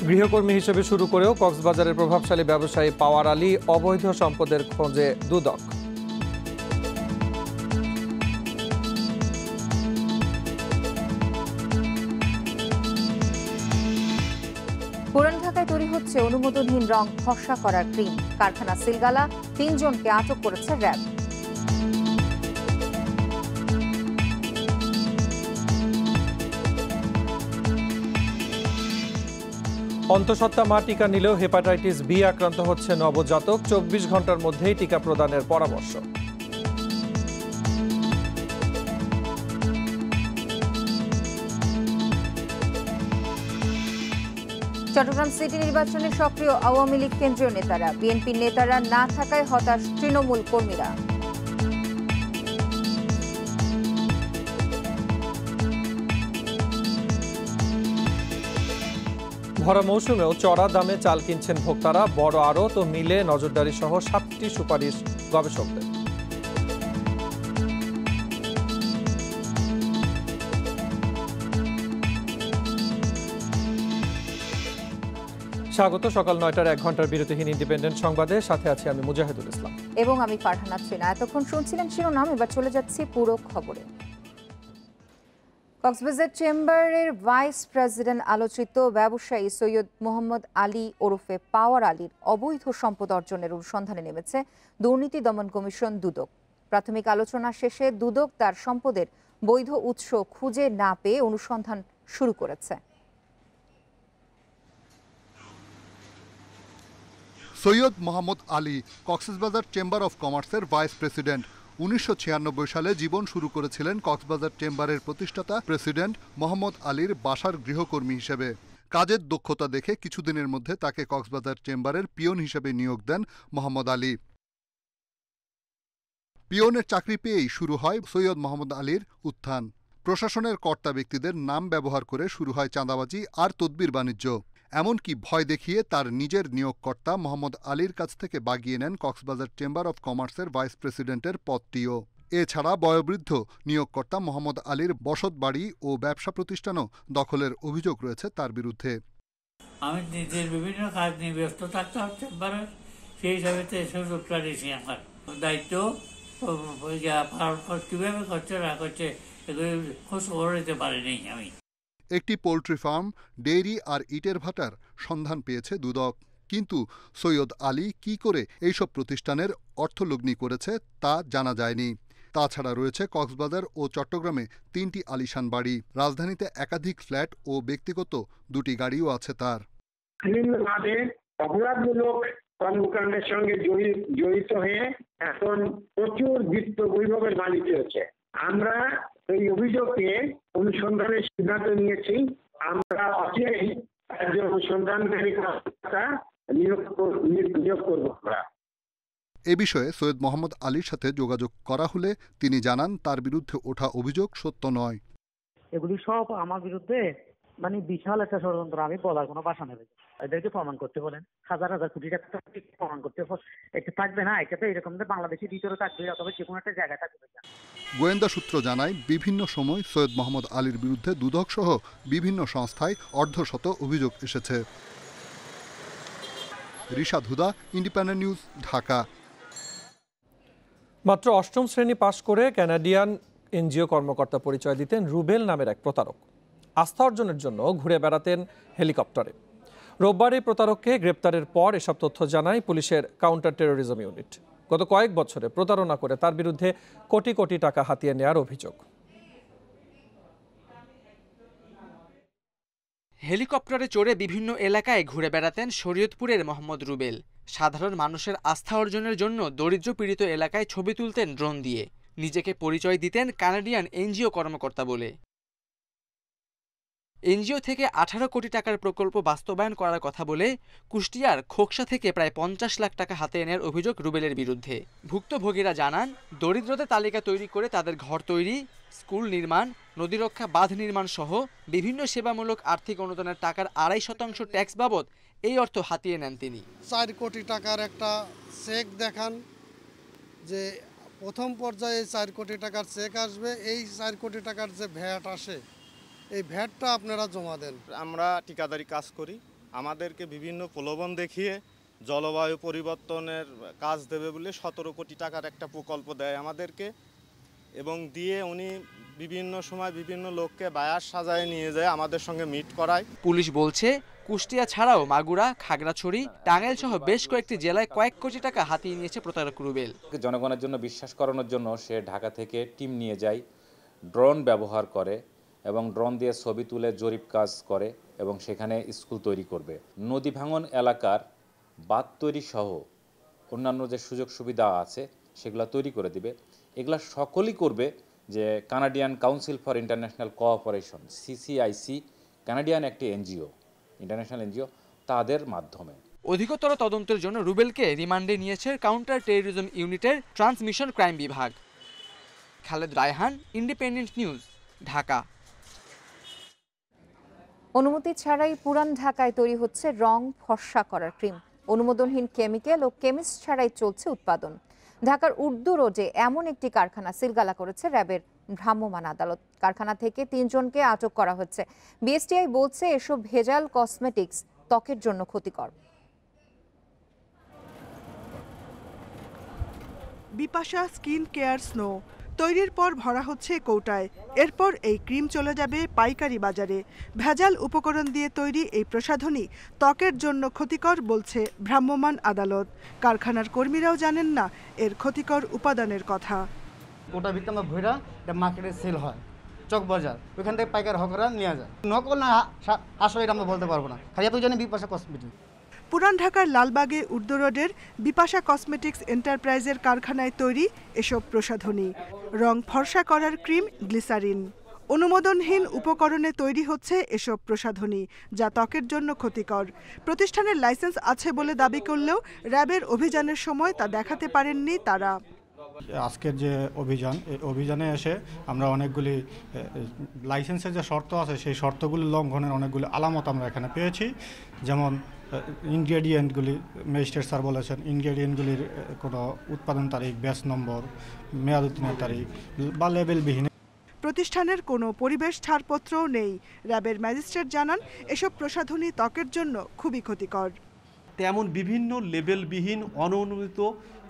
গৃহকর্মী হিসেবে শুরু করেও কক্সবাজারের প্রভাবশালী ব্যবসায়ী পাওয়ার আলী অবৈধ সম্পদের খোঁজে দুদক। পুরান ঢাকায় তৈরি হচ্ছে অনুমোদনহীন রং ফর্সা করার ক্রিম। কারখানা সিলগালা, ৩ জনকে আটক করেছে র্যাব। অন্তঃসত্ত্বা মা টিকা নিলেও হেপাটাইটিস বি আক্রান্ত হচ্ছে নবজাতক। ২৪ ঘন্টার মধ্যেই টিকা প্রদানের পরামর্শ। চট্টগ্রাম সিটি নির্বাচনে সক্রিয় আওয়ামী লীগ কেন্দ্রীয় নেতারা। বিএনপির নেতারা না থাকায় হতাশ তৃণমূল কর্মীরা। ভরা মৌসুমেও চড়া দামে চাল কিনছেন ভোক্তারা। বড় আড়ত ও মিলে নজরদারি সহ 7টি সুপারিশ গবেষকদের। স্বাগত সকাল ৯টার ১ ঘন্টার বিরতিহীন ইন্ডিপেন্ডেন্ট সংবাদে। সাথে আছি আমি মুজাহিদুল ইসলাম এবং আমি ফারহানা ত্রিনা। এতক্ষণ শুনছিলেন শিরোনাম, এবার চলে যাচ্ছি পুরো খবরে। কক্সবাজার চেম্বারের ভাইস প্রেসিডেন্ট আলোচিত ব্যবসায়ী সৈয়দ মোহাম্মদ আলী ওরফে পাওয়ার আলীর অবৈধ সম্পদ অর্জনের অনুসন্ধানে নেমেছে দুর্নীতি দমন কমিশন দুদক। প্রাথমিক আলোচনা শেষে দুদক তার সম্পদের বৈধ উৎস খুঁজে না পেয়ে অনুসন্ধান শুরু করেছে। সৈয়দ মোহাম্মদ আলী কক্সবাজার চেম্বার অফ কমার্সের ভাইস প্রেসিডেন্ট। ১৯৯৬ সালে জীবন শুরু করেছিলেন কক্সবাজার চেম্বারের প্রতিষ্ঠাতা প্রেসিডেন্ট মোহাম্মদ আলীর বাসার গৃহকর্মী হিসেবে। কাজের দক্ষতা দেখে কিছুদিনের মধ্যে তাকে কক্সবাজার চেম্বারের পিয়ন হিসেবে নিয়োগ দেন মোহাম্মদ আলী। পিয়নের চাকরি পেয়েই শুরু হয় সৈয়দ মোহাম্মদ আলীর উত্থান। প্রশাসনের কর্তা ব্যক্তিদের নাম ব্যবহার করে শুরু হয় চাঁদাবাজি আর তদবির বাণিজ্য। এমনকি ভয় দেখিয়ে তার নিজের নিয়োগকর্তা মোহাম্মদ আলীর কাছ থেকে বাগিয়ে নেন কক্সবাজার চেম্বার অফ কমার্সের ভাইস প্রেসিডেন্টের পদটিও। এছাড়া বয়োবৃদ্ধ নিয়োগকর্তা মোহাম্মদ আলীর বসত বাড়ি ও ব্যবসা প্রতিষ্ঠানও দখলের অভিযোগ রয়েছে তার বিরুদ্ধে। আমি নিজের বিভিন্ন কাজ নিয়ে ব্যস্ত থাকতাম চেম্বারের, সেই হিসাবে সুযোগটা দিয়েছি। আমার দায়িত্ব কিভাবে করছে না করছে এগুলো খোঁজ খবর নিতে পারিনি আমি। একটি পোল্ট্রি ফার্ম, ডেইরি আর ইটের ভাটার সন্ধান পেয়েছে দুদক। কিন্তু সৈয়দ আলী কি করে এইসব প্রতিষ্ঠানের অর্থলগ্নি করেছে তা জানা যায়নি। তাছাড়া রয়েছে কক্সবাজার ও চট্টগ্রামে 3টি আলিশান বাড়ি। রাজধানীতে একাধিক ফ্ল্যাট ও ব্যক্তিগত 2টি গাড়িও আছে তার। বিভিন্নভাবে অপরাধমূলক কর্মকাণ্ডের সঙ্গে জড়িত হয়ে এখন প্রচুর বিত্ত বৈভবের মালিক হয়েছে। আমরা এই অভিযোগে অনুসন্ধানের সিদ্ধান্ত নিয়েছি। আমরা অচিরেই একজন অনুসন্ধানকারী নিয়োগ করব। এ বিষয়ে সৈয়দ মোহাম্মদ আলীর সাথে যোগাযোগ করা হলে তিনি জানান তার বিরুদ্ধে ওঠা অভিযোগ সত্য নয়। এগুলি সব আমার বিরুদ্ধে বিশাল একটা ষড়যন্ত্র। আমি বলার কোনো ভাষা নেই। এদেরকে প্রমাণ করতে বলেন, হাজার হাজার কোটি টাকা প্রমাণ করতে একটা থাকবে না। এটা তো এরকম বাংলাদেশের ভিতরে থাকবে অথবা যে কোনো একটা জায়গায় থাকবে। গোয়েন্দা সূত্র জানায় বিভিন্ন সময় সৈয়দ মোহাম্মদ আলীর বিরুদ্ধে দুদক সহ বিভিন্ন সংস্থায় অর্ধশত অভিযোগ এসেছে। রিশাদ হুদা, ইন্ডিপেন্ডেন্ট নিউজ, ঢাকা। মাত্র ৮ম শ্রেণী পাশ করে কানাডিয়ান এনজিও কর্মকর্তা পরিচয় দিতেন রুবেল নামের এক প্রতারক। আস্থা অর্জনের জন্য ঘুরে বেড়াতেন হেলিকপ্টারে। রোববার এই প্রতারককে গ্রেপ্তারের পর এসব তথ্য জানায় পুলিশের কাউন্টার টেরোরিজম ইউনিট। গত কয়েক বছরে প্রতারণা করে তার বিরুদ্ধে কোটি কোটি টাকা হাতিয়ে নেওয়ার অভিযোগ। হেলিকপ্টারে চড়ে বিভিন্ন এলাকায় ঘুরে বেড়াতেন শরীয়তপুরের মোহাম্মদ রুবেল। সাধারণ মানুষের আস্থা অর্জনের জন্য দরিদ্র পীড়িত এলাকায় ছবি তুলতেন ড্রোন দিয়ে। নিজেকে পরিচয় দিতেন কানাডিয়ান এনজিও কর্মকর্তা বলে। এনজিও থেকে 18 কোটি টাকার প্রকল্প বাস্তবায়ন করার কথা বলে কুষ্টিয়ার খোকসা থেকে প্রায় 50 লাখ টাকা হাতে নেওয়ার অভিযোগ রুবেলের বিরুদ্ধে। ভুক্তভোগীরা জানান, দরিদ্রদের তালিকা তৈরি করে তাদের ঘর তৈরি, স্কুল নির্মাণ, নদী রক্ষা, বাঁধ নির্মাণ সহ বিভিন্ন সেবামূলক আর্থিক অনুদানের টাকার 2.5% ট্যাক্স বাবদ এই অর্থ হাতিয়ে নেন তিনি। 4 কোটি টাকার একটা চেক দেখান যে প্রথম পর্যায়ে 4 কোটি টাকার চেক আসবে, এই 4 কোটি টাকার যে ভ্যাট আসে এই ভ্যাটটা আপনারা জমা দেন। আমরা ঠিকাদারি কাজ করি, আমাদেরকে বিভিন্ন প্রলোভন দেখিয়ে জলবায়ু পরিবর্তনের কাজ দেবে বলে 17 কোটি টাকার একটা প্রকল্প দেয় আমাদেরকে, এবং দিয়ে উনি বিভিন্ন সময় বিভিন্ন লোককে বায়াস সাজায় নিয়ে যায় আমাদের সঙ্গে মিট করায়। পুলিশ বলছে কুষ্টিয়া ছাড়াও মাগুরা, খাগড়াছড়ি, টাঙ্গাইল সহ বেশ কয়েকটি জেলায় কয়েক কোটি টাকা হাতিয়ে নিয়েছে প্রতারক রুবেল। জনগণের জন্য বিশ্বাস করানোর জন্য সে ঢাকা থেকে টিম নিয়ে যায়, ড্রোন ব্যবহার করে এবং ড্রোন দিয়ে ছবি তুলে জরিপ কাজ করে এবং সেখানে স্কুল তৈরি করবে। নদী ভাঙন এলাকার বাঁধ তৈরি সহ অন্যান্য যে সুযোগ সুবিধা আছে সেগুলো তৈরি করে দিবে। এগুলা সকলই করবে যে Canadian council for international cooperation, CCIC, Canadian একটি এনজিও, ইন্টারন্যাশনাল এনজিও, তাদের মাধ্যমে। অধিকতর তদন্তের জন্য রুবেলকে রিমান্ডে নিয়েছে কাউন্টার টেররিজম ইউনিটের ট্রান্সমিশন ক্রাইম বিভাগ। Khaled Raihan, independent news, Dhaka. অনুমতি ছাড়াই পুরান ঢাকায় তৈরি হচ্ছে রং ফর্সা করার ক্রিম। অনুমোদনহীন কেমিক্যাল ও কেমিস্ট ছাড়াই চলছে উৎপাদন। ঢাকার উর্দু রোডে এমন একটি কারখানা সিলগালা করেছে র্যাবের ভ্রাম্যমাণ আদালত। কারখানা থেকে 3 জনকে আটক করা হচ্ছে। বিএসটিআই বলছে এসব ভেজাল কসমেটিক্স ত্বকের জন্য ক্ষতিকর। বিপাশা স্কিন কেয়ার স্নো তৈরির পর ভরা হচ্ছে কৌটায়। এরপর এই ক্রিম চলে যাবে পাইকারি বাজারে। ভেজাল উপকরণ দিয়ে তৈরি এই প্রসাধনী ত্বকের জন্য ক্ষতিকর বলছে ভ্রাম্যমাণ আদালত। কারখানার কর্মীরাও জানেন না এর ক্ষতিকর উপাদানের কথা। কোটা ভিত্তি আমরা ভৈরা এটা মার্কেটে সেল হয়, চক বাজার, ওইখান থেকে পাইকার হকরা নিয়ে যায়। নকল না আসলে এটা আমরা বলতে পারবো না, খালি এত জানি বিপাশা কসমেটিক। পুরান ঢাকার লালবাগে উর্দু রোডের বিপাশা কসমেটিক্স এন্টারপ্রাইজের কারখানায় তৈরি এসব প্রসাধনী। রং ফর্সা করার ক্রিম, গ্লিসারিন। অনুমোদনহীন উপকরণে তৈরি হচ্ছে এসব প্রসাধনী, যা ত্বকের জন্য ক্ষতিকর। প্রতিষ্ঠানের লাইসেন্স আছে বলে দাবি করলেও র্যাবের অভিযানের সময় তা দেখাতে পারেননি তারা। আজকের যে অভিযান, এই অভিযানে এসে আমরা অনেকগুলি লাইসেন্সের যে শর্ত আছে সেই শর্তগুলি লঙ্ঘনের অনেকগুলি আলামত আমরা এখানে পেয়েছি। যেমন ইনগ্রেডিয়েন্টগুলি, ম্যাজিস্ট্রেট স্যার বলেছেন ইনগ্রেডিয়েন্টগুলির কোনো উৎপাদন তারিখ, ব্যাচ নম্বর, মেয়াদ উত্তীর্ণের তারিখ বা লেবেলবিহীন। প্রতিষ্ঠানের কোনো পরিবেশ ছাড়পত্রও নেই। র্যাবের ম্যাজিস্ট্রেট জানান এসব প্রসাধনী ত্বকের জন্য খুবই ক্ষতিকর। তেমন বিভিন্ন লেবেলবিহীন অননুমোদিত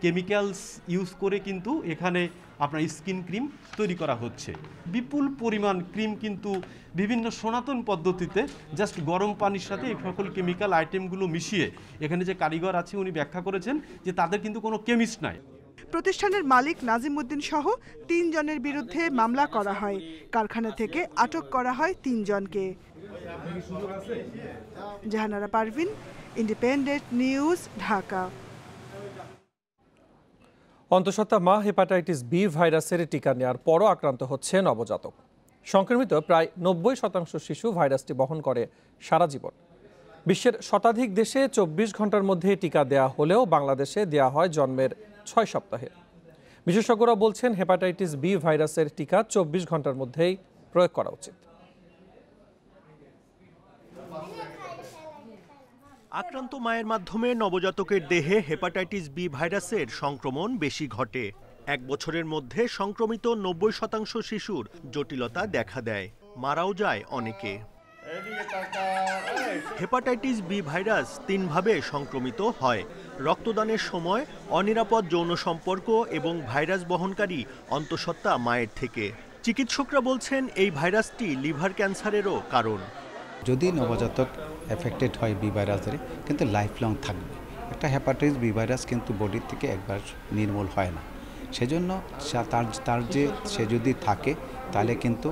কেমিক্যালস ইউজ করে কিন্তু এখানে আপনার স্কিন ক্রিম তৈরি করা হচ্ছে। বিপুল পরিমাণ ক্রিম কিন্তু বিভিন্ন সনাতন পদ্ধতিতে জাস্ট গরম পানির সাথে এই সকল কেমিক্যাল আইটেমগুলো মিশিয়ে এখানে যে কারিগর আছে উনি ব্যাখ্যা করেছেন যে তাদের কিন্তু কোনো কেমিস্ট নাই। প্রতিষ্ঠানের মালিক নাজিমউদ্দিন সহ 3 জনের বিরুদ্ধে মামলা করা হয়। কারখানা থেকে আটক করা হয় 3 জনকে। Jahanara Parvin, independent news, Dhaka. অন্তঃসত্ত্বা মা হেপাটাইটিস বি ভাইরাসের টিকা নেওয়ার পরও আক্রান্ত হচ্ছে নবজাতক। সংক্রমিত প্রায় 90% শিশু ভাইরাসটি বহন করে সারা জীবন। বিশ্বের শতাধিক দেশে 24 ঘন্টার মধ্যে টিকা দেয়া হলেও বাংলাদেশে দেয়া হয় জন্মের 6 সপ্তাহে। বিশেষজ্ঞরা বলছেন হেপাটাইটিস বি ভাইরাসের টিকা 24 ঘন্টার মধ্যেই প্রয়োগ করা উচিত। আক্রান্ত মায়ের মাধ্যমে নবজাতকের দেহে হেপাটাইটিস বি ভাইরাসের সংক্রমণ বেশি ঘটে। 1 বছরের মধ্যে সংক্রমিত 90% শিশুর জটিলতা দেখা দেয়, মারাও যায় অনেকে। হেপাটাইটিস বি ভাইরাস 3 ভাবে সংক্রমিত হয়: রক্তদানের সময়, অনিরাপদ যৌন সম্পর্ক এবং ভাইরাস বহনকারী অন্তঃসত্ত্বা মায়ের থেকে। চিকিৎসকরা বলছেন এই ভাইরাসটি লিভার ক্যান্সারেরও কারণ। যদি নবজাতক এফেক্টেড হয় বি ভাইরাসের, কিন্তু লাইফ লং থাকবে। একটা হেপাটাইটিস বি ভাইরাস কিন্তু বডির থেকে একবার নির্মূল হয় না, সেজন্য তার যে সে যদি থাকে তাহলে কিন্তু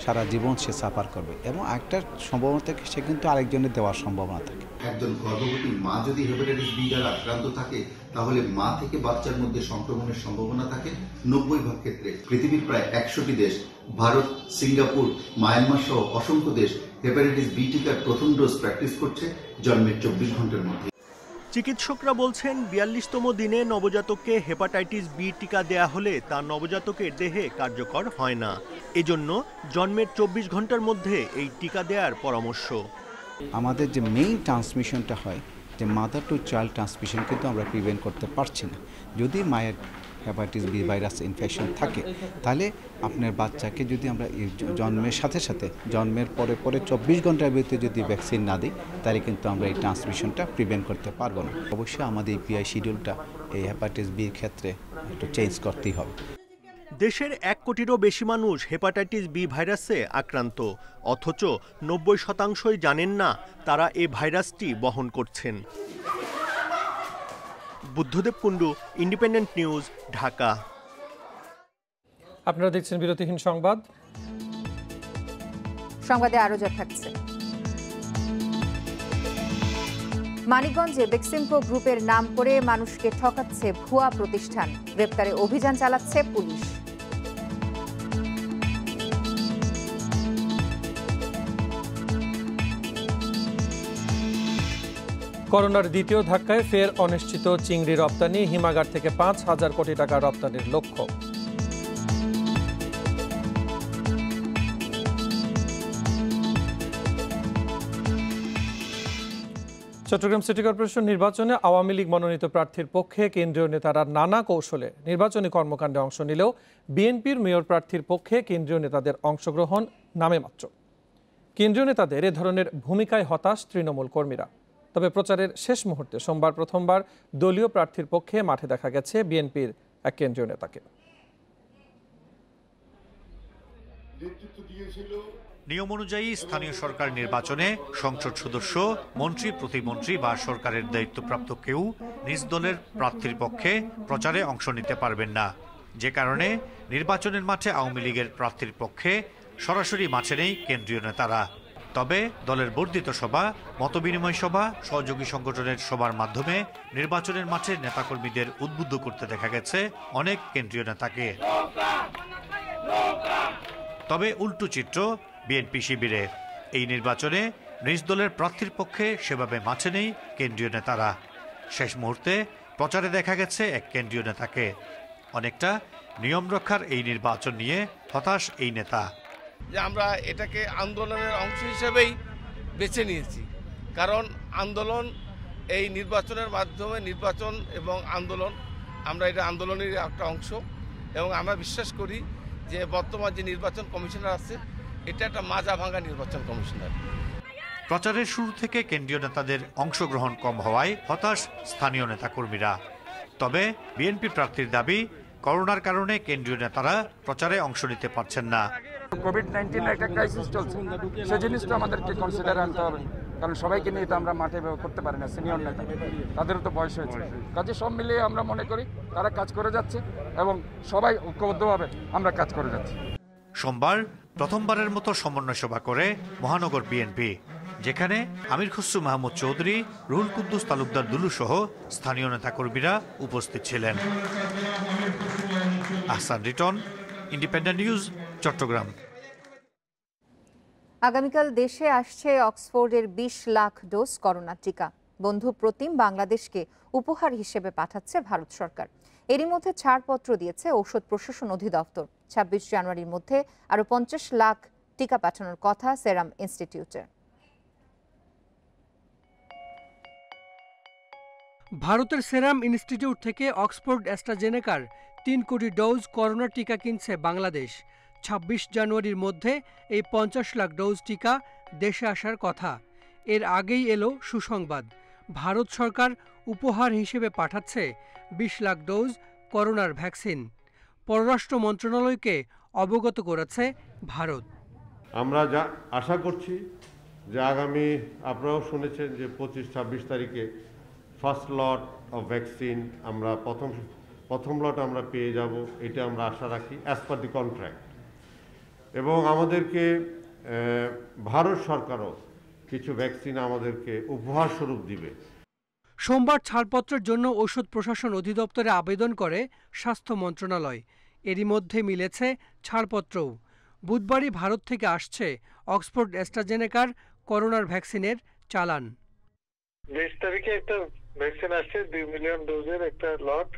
সারা জীবন সে সাফার করবে এবং একটা সম্ভাবনা থেকে সে কিন্তু আরেকজনের দেওয়ার সম্ভাবনা থাকে। একজন গর্ভবতী মা যদি হেপাটাইটিস বি দ্বারা আক্রান্ত থাকে তাহলে মা থেকে বাচ্চার মধ্যে সংক্রমণের সম্ভাবনা থাকে 90% ক্ষেত্রে। পৃথিবীর প্রায় 100টি দেশ, ভারত, সিঙ্গাপুর, মায়ানমার সহ অসংখ্য দেশ হেপাটাইটিস বি টিকার প্রথম ডোজ প্র্যাকটিস করছে জন্মের 24 ঘন্টার মধ্যে। চিকিৎসকরা বলছেন 42তম দিনে নবজাতককে হেপাটাইটিস বি টিকা দেয়া হলে তা নবজাতকের দেহে কার্যকর হয় না। এজন্য জন্মের 24 ঘন্টার মধ্যে এই টিকা দেওয়ার পরামর্শ। আমাদের যে মেইন ট্রান্সমিশনটা হয়, যে মাদার টু চাইল্ড ট্রান্সমিশন, কিন্তু আমরা প্রিভেন্ট করতে পারছি না। যদি মায়ের হেপাটাইটিস বি ভাইরাস ইনফেকশন থাকে, তাহলে আপনার বাচ্চাকে যদি আমরা জন্মের সাথে সাথে জন্মের পরে 24 ঘন্টার ভিতরে যদি ভ্যাকসিন না দিই, তাহলে কিন্তু আমরা এই ট্রান্সমিশনটা প্রিভেন্ট করতে পারবো না। অবশ্যই আমাদের ইপিআই শিডিউলটা এই হেপাটাইটিস বির ক্ষেত্রে একটু চেঞ্জ করতেই হবে। দেশের 1 কোটিরও বেশি মানুষ হেপাটাইটিস বি ভাইরাসে আক্রান্ত, অথচ 90% জানেন না তারা এই ভাইরাসটি বহন করছেন। Buddhadeb Kundu, independent news, Dhaka. আপনারা দেখছেন বিরতিহীন সংবাদ। সংবাদে আরো যা থাকছে। মানিকগঞ্জে বেক্সিমকো গ্রুপের নাম করে মানুষকে ঠকাচ্ছে ভুয়া প্রতিষ্ঠান, গ্রেপ্তারে অভিযান চালাচ্ছে পুলিশ। করোনার দ্বিতীয় ধাক্কায় ফের অনিশ্চিত চিংড়ি রপ্তানি, হিমাগার থেকে 5,000 কোটি টাকা রপ্তানির লক্ষ্য। চট্টগ্রাম সিটি কর্পোরেশন নির্বাচনে আওয়ামী লীগ মনোনীত প্রার্থীর পক্ষে কেন্দ্রীয় নেতারা নানা কৌশলে নির্বাচনী কর্মকাণ্ডে অংশ নিলেও বিএনপির মেয়র প্রার্থীর পক্ষে কেন্দ্রীয় নেতাদের অংশগ্রহণ নামে মাত্র। কেন্দ্রীয় নেতাদের এ ধরনের ভূমিকায় হতাশ তৃণমূল কর্মীরা। তবে প্রচারের শেষ মুহূর্তে সোমবার প্রথমবার দলীয় প্রার্থীর পক্ষে মাঠে দেখা গেছে বিএনপির এক কেন্দ্রীয় নেতাকে। নিয়ম অনুযায়ী স্থানীয় সরকার নির্বাচনে সংসদ সদস্য, মন্ত্রী, প্রতিমন্ত্রী বা সরকারের দায়িত্বপ্রাপ্ত কেউ নিজ দলের প্রার্থীর পক্ষে প্রচারে অংশ নিতে পারবেন না। যে কারণে নির্বাচনের মাঠে আওয়ামী লীগের প্রার্থীর পক্ষে সরাসরি মাঠে নেই কেন্দ্রীয় নেতারা। তবে দলের বর্ধিত সভা, মতবিনিময় সভা, সহযোগী সংগঠনের সভার মাধ্যমে নির্বাচনের মাঠে নেতাকর্মীদের উদ্বুদ্ধ করতে দেখা গেছে অনেক কেন্দ্রীয় নেতাকে। তবে উল্টো চিত্র বিএনপি শিবিরে। এই নির্বাচনে নিজ দলের প্রার্থীর পক্ষে সেভাবে মাঠে নেই কেন্দ্রীয় নেতারা। শেষ মুহূর্তে প্রচারে দেখা গেছে এক কেন্দ্রীয় নেতাকে। অনেকটা নিয়ম রক্ষার এই নির্বাচন নিয়ে হতাশ এই নেতা। যে আমরা এটাকে আন্দোলনের অংশ হিসেবেই বেছে নিয়েছি, কারণ আন্দোলন এই নির্বাচনের মাধ্যমে, নির্বাচন এবং আন্দোলন, আমরা এটা আন্দোলনের একটা অংশ এবং আমরা বিশ্বাস করি যে বর্তমান যে নির্বাচন কমিশনার আছে এটা একটা মাজা ভাঙা নির্বাচন কমিশনার। প্রচারের শুরু থেকে কেন্দ্রীয় নেতাদের অংশগ্রহণ কম হওয়ায় হতাশ স্থানীয় নেতাকর্মীরা। তবে বিএনপি প্রার্থীর দাবি, করোনার কারণে কেন্দ্রীয় নেতারা প্রচারে অংশ নিতে পারছেন না। কোভিড-19 একটা ক্রাইসিস চলছে, সেই জিনিসটা আমাদেরকে কনসিডার আনতে হবে, কারণ সবাইকে নিয়ে তো আমরা মাঠে করতে পারি না। সিনিয়র নেতা, তাদেরও তো বয়স হয়েছে। কাজে সব মিলিয়ে আমরা মনে করি তারা কাজ করে যাচ্ছে এবং সবাই ঐক্যবদ্ধভাবে আমরা কাজ করে যাচ্ছি। সোমবার প্রথমবারের মতো সমন্বয় সভা করে মহানগর বিএনপি, যেখানে আমির খসরু মাহমুদ চৌধুরী, রুহুল কুদ্দুস তালুকদার দুলু সহ স্থানীয় নেতাকর্মীরা উপস্থিত ছিলেন। Ahsan Riton, independent news, Chittagong. আগামীকাল দেশে আসছে অক্সফোর্ডের 20 লাখ ডোজ করোনা টিকা। বন্ধু প্রতিম বাংলাদেশকে উপহার হিসেবে পাঠাচ্ছে ভারত সরকার। এরই মধ্যে ছাড়পত্র দিয়েছে ঔষধ প্রশাসন অধিদপ্তর। 26 জানুয়ারির মধ্যে আরও 50 লাখ টিকা পাঠানোর কথা সেরাম ইনস্টিটিউটের। ভারতের সেরাম ইনস্টিটিউট থেকে অক্সফোর্ড অ্যাস্ট্রাজেনেকার 3 কোটি ডোজ করোনা টিকা কিনছে বাংলাদেশ। 26 জানুয়ারির মধ্যে এই 50 লাখ ডোজ টিকা দেশে আসার কথা। এর আগেই এলো সুসংবাদ, ভারত সরকার উপহার হিসেবে পাঠাচ্ছে 20 লাখ ডোজ করোনার ভ্যাকসিন। পররাষ্ট্র মন্ত্রণালয়কে অবগত করেছে ভারত। আমরা যা আশা করছি যে আগামী, আপনারাও শুনেছেন যে 25-26 তারিখে ফার্স্ট লট অফ ভ্যাকসিন আমরা প্রথম লট আমরা পেয়ে যাব, এটা আমরা আশা রাখি অ্যাজ পার দি কন্ট্রাক্ট। এবং আমাদেরকে ভারত সরকারও কিছু ভ্যাকসিন আমাদেরকে উপহার স্বরূপ দিবে। সোমবার ছাড়পত্রের জন্য ঔষধ প্রশাসন অধিদপ্তরে আবেদন করে স্বাস্থ্য মন্ত্রণালয়। এরই মধ্যে মিলেছে ছাড়পত্রও। বুধবারই ভারত থেকে আসছে অক্সফোর্ড অ্যাস্ট্রাজেনেকার করোনার ভ্যাকসিনের চালান। 20 তারিখে একটা ভ্যাকসিন আসছে 2 মিলিয়ন ডোজের একটা লট,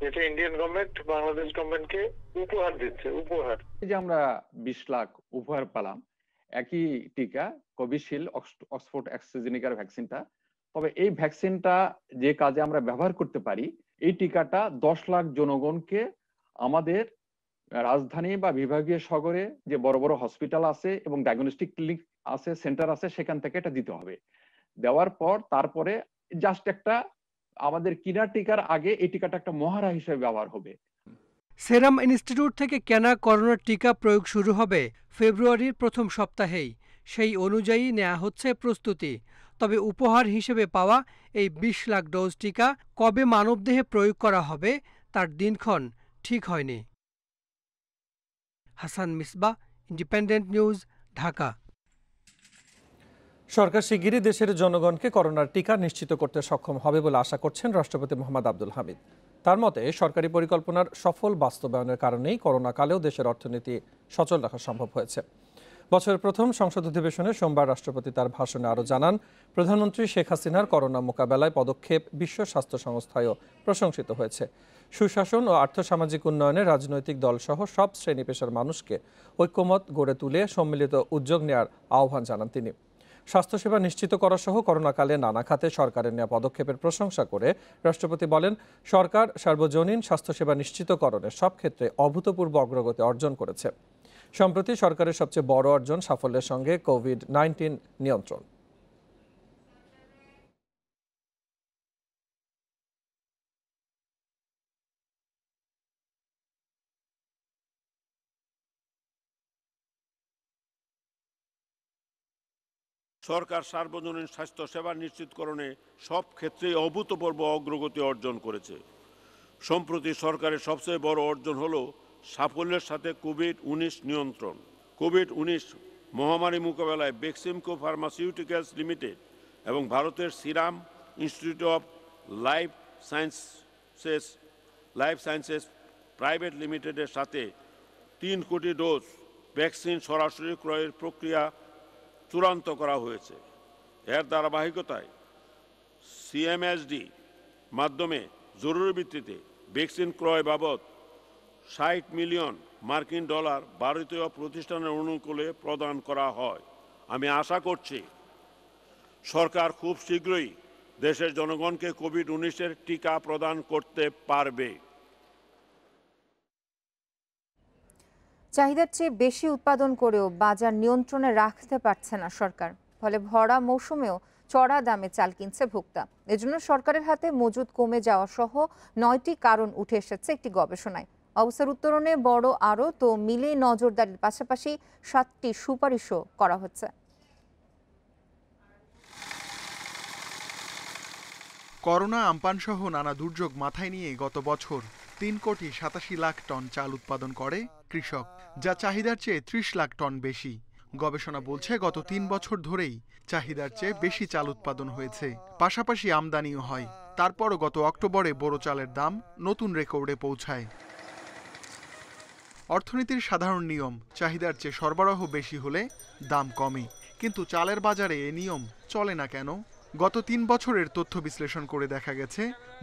যেটা ইন্ডিয়ান গভর্নমেন্ট বাংলাদেশ গভর্নমেন্টকে উপহার দিচ্ছে। উপহার এই যে আমরা 20 লাখ উপহার পেলাম, একই টিকা কোভিশিল্ড অক্সফোর্ড অ্যাস্ট্রাজেনেকার ভ্যাকসিনটা। তবে এই ভ্যাকসিনটা যে কাজে আমরা ব্যবহার করতে পারি এই টিকাটা 10 লাখ জনগণকে আমাদের রাজধানী বা বিভাগীয় শহরে যে বড় বড় হসপিটাল আছে এবং ডায়াগনস্টিক ক্লিনিক আছে, সেন্টার আছে, সেখান থেকে এটা দিতে হবে। দেওয়ার পর তারপরে জাস্ট একটা আমাদের কিনা টিকার আগে এই টিকাটা একটা মহারা হিসেবে ব্যবহার হবে। সেরাম ইনস্টিটিউট থেকে কেনা করোনার টিকা প্রয়োগ শুরু হবে ফেব্রুয়ারির প্রথম সপ্তাহেই। সেই অনুযায়ী নেওয়া হচ্ছে প্রস্তুতি। তবে উপহার হিসেবে পাওয়া এই 20 লাখ ডোজ টিকা কবে মানবদেহে প্রয়োগ করা হবে তার দিনক্ষণ ঠিক হয়নি। Hasan Misbah, Independent news, Dhaka. সরকার শিগগিরই দেশের জনগণকে করোনার টিকা নিশ্চিত করতে সক্ষম হবে বলে আশা করছেন রাষ্ট্রপতি মোহাম্মদ আব্দুল হামিদ। তার মতে সরকারি পরিকল্পনার সফল বাস্তবায়নের কারণেই করোনাকালেও দেশের অর্থনীতি সচল রাখা সম্ভব হয়েছে। বছরের প্রথম সংসদ অধিবেশনে সোমবার রাষ্ট্রপতি তার ভাষণে আরও জানান, প্রধানমন্ত্রী শেখ হাসিনার করোনা মোকাবেলায় পদক্ষেপ বিশ্ব স্বাস্থ্য সংস্থায়ও প্রশংসিত হয়েছে। সুশাসন ও আর্থসামাজিক উন্নয়নে রাজনৈতিক দলসহ সব শ্রেণী পেশার মানুষকে ঐক্যমত গড়ে তুলে সম্মিলিত উদ্যোগ নেওয়ার আহ্বান জানান তিনি। স্বাস্থ্যসেবা নিশ্চিত করা সহ করোনাকালে নানা খাতে সরকারের নেওয়া পদক্ষেপের প্রশংসা করে রাষ্ট্রপতি বলেন, সরকার সার্বজনীন স্বাস্থ্যসেবা নিশ্চিতকরণে সব ক্ষেত্রে অভূতপূর্ব অগ্রগতি অর্জন করেছে। সম্প্রতি সরকারের সবচেয়ে বড় অর্জন সাফল্যের সঙ্গে কোভিড-19 নিয়ন্ত্রণ। সরকার সার্বজনীন স্বাস্থ্যসেবা নিশ্চিতকরণে সব ক্ষেত্রেই অভূতপূর্ব অগ্রগতি অর্জন করেছে। সম্প্রতি সরকারের সবচেয়ে বড় অর্জন হল সাফল্যের সাথে কোভিড-19 নিয়ন্ত্রণ। কোভিড-19 মহামারী মোকাবেলায় বেক্সিমকো ফার্মাসিউটিক্যালস লিমিটেড এবং ভারতের serum institute of life sciences private লিমিটেডের সাথে 3 কোটি ডোজ ভ্যাকসিন সরাসরি ক্রয়ের প্রক্রিয়া চূড়ান্ত করা হয়েছে। এর ধারাবাহিকতায় সিএমএসডি মাধ্যমে জরুরি ভিত্তিতে ভ্যাকসিন ক্রয় বাবদ 60 মিলিয়ন মার্কিন ডলার ভারতীয় প্রতিষ্ঠানের অনুকূলে প্রদান করা হয়। আমি আশা করছি সরকার খুব শীঘ্রই দেশের জনগণকে কোভিড-19 টিকা প্রদান করতে পারবে। চাহিদার চেয়ে বেশি উৎপাদন করেও বাজার নিয়ন্ত্রণে রাখতে পারছে না সরকার। ফলে ভরা মৌসুমেও চড়া দামে চাল কিনছে ভোক্তা। এজন্য সরকারের হাতে মজুদ কমে যাওয়া সহ 9টি কারণ উঠে এসেছে একটি গবেষণায়। অবস্থার উত্তরণে বড় আড়ত ও মিলে নজরদারির পাশাপাশি 7টি সুপারিশও করা হচ্ছে। করোনা, আমপান সহ নানা দুর্যোগ মাথায় নিয়ে গত বছর 3 কোটি 87 লাখ টন চাল উৎপাদন করে কৃষক, যা চাহিদার চেয়ে 30 লাখ টন বেশি। গবেষণা বলছে গত 3 বছর ধরেই চাহিদার চেয়ে বেশি চাল উৎপাদন হয়েছে, পাশাপাশি আমদানিও হয়। তারপরও গত অক্টোবরে বোরো চালের দাম নতুন রেকর্ডে পৌঁছায়। অর্থনীতির সাধারণ নিয়ম, চাহিদার চেয়ে সরবরাহ বেশি হলে দাম কমে, কিন্তু চালের বাজারে এ নিয়ম চলে না কেন? গত 3 বছরের তথ্য বিশ্লেষণ করে দেখা গেছে,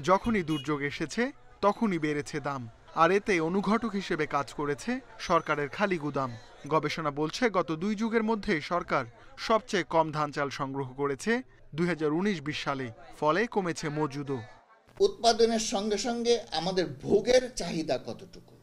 যখনই দুর্যোগ এসেছে তখনই বেড়েছে দাম, আর এতে অনুঘটক হিসেবে কাজ করেছে সরকারের খালি গুদাম। গবেষণা বলছে গত 2 যুগের মধ্যে সরকার সবচেয়ে কম ধান চাল সংগ্রহ করেছে 2019-20 সালে, ফলে কমেছে মজুদও। উৎপাদনের সঙ্গে সঙ্গে আমাদের ভোগের চাহিদা কতটুকু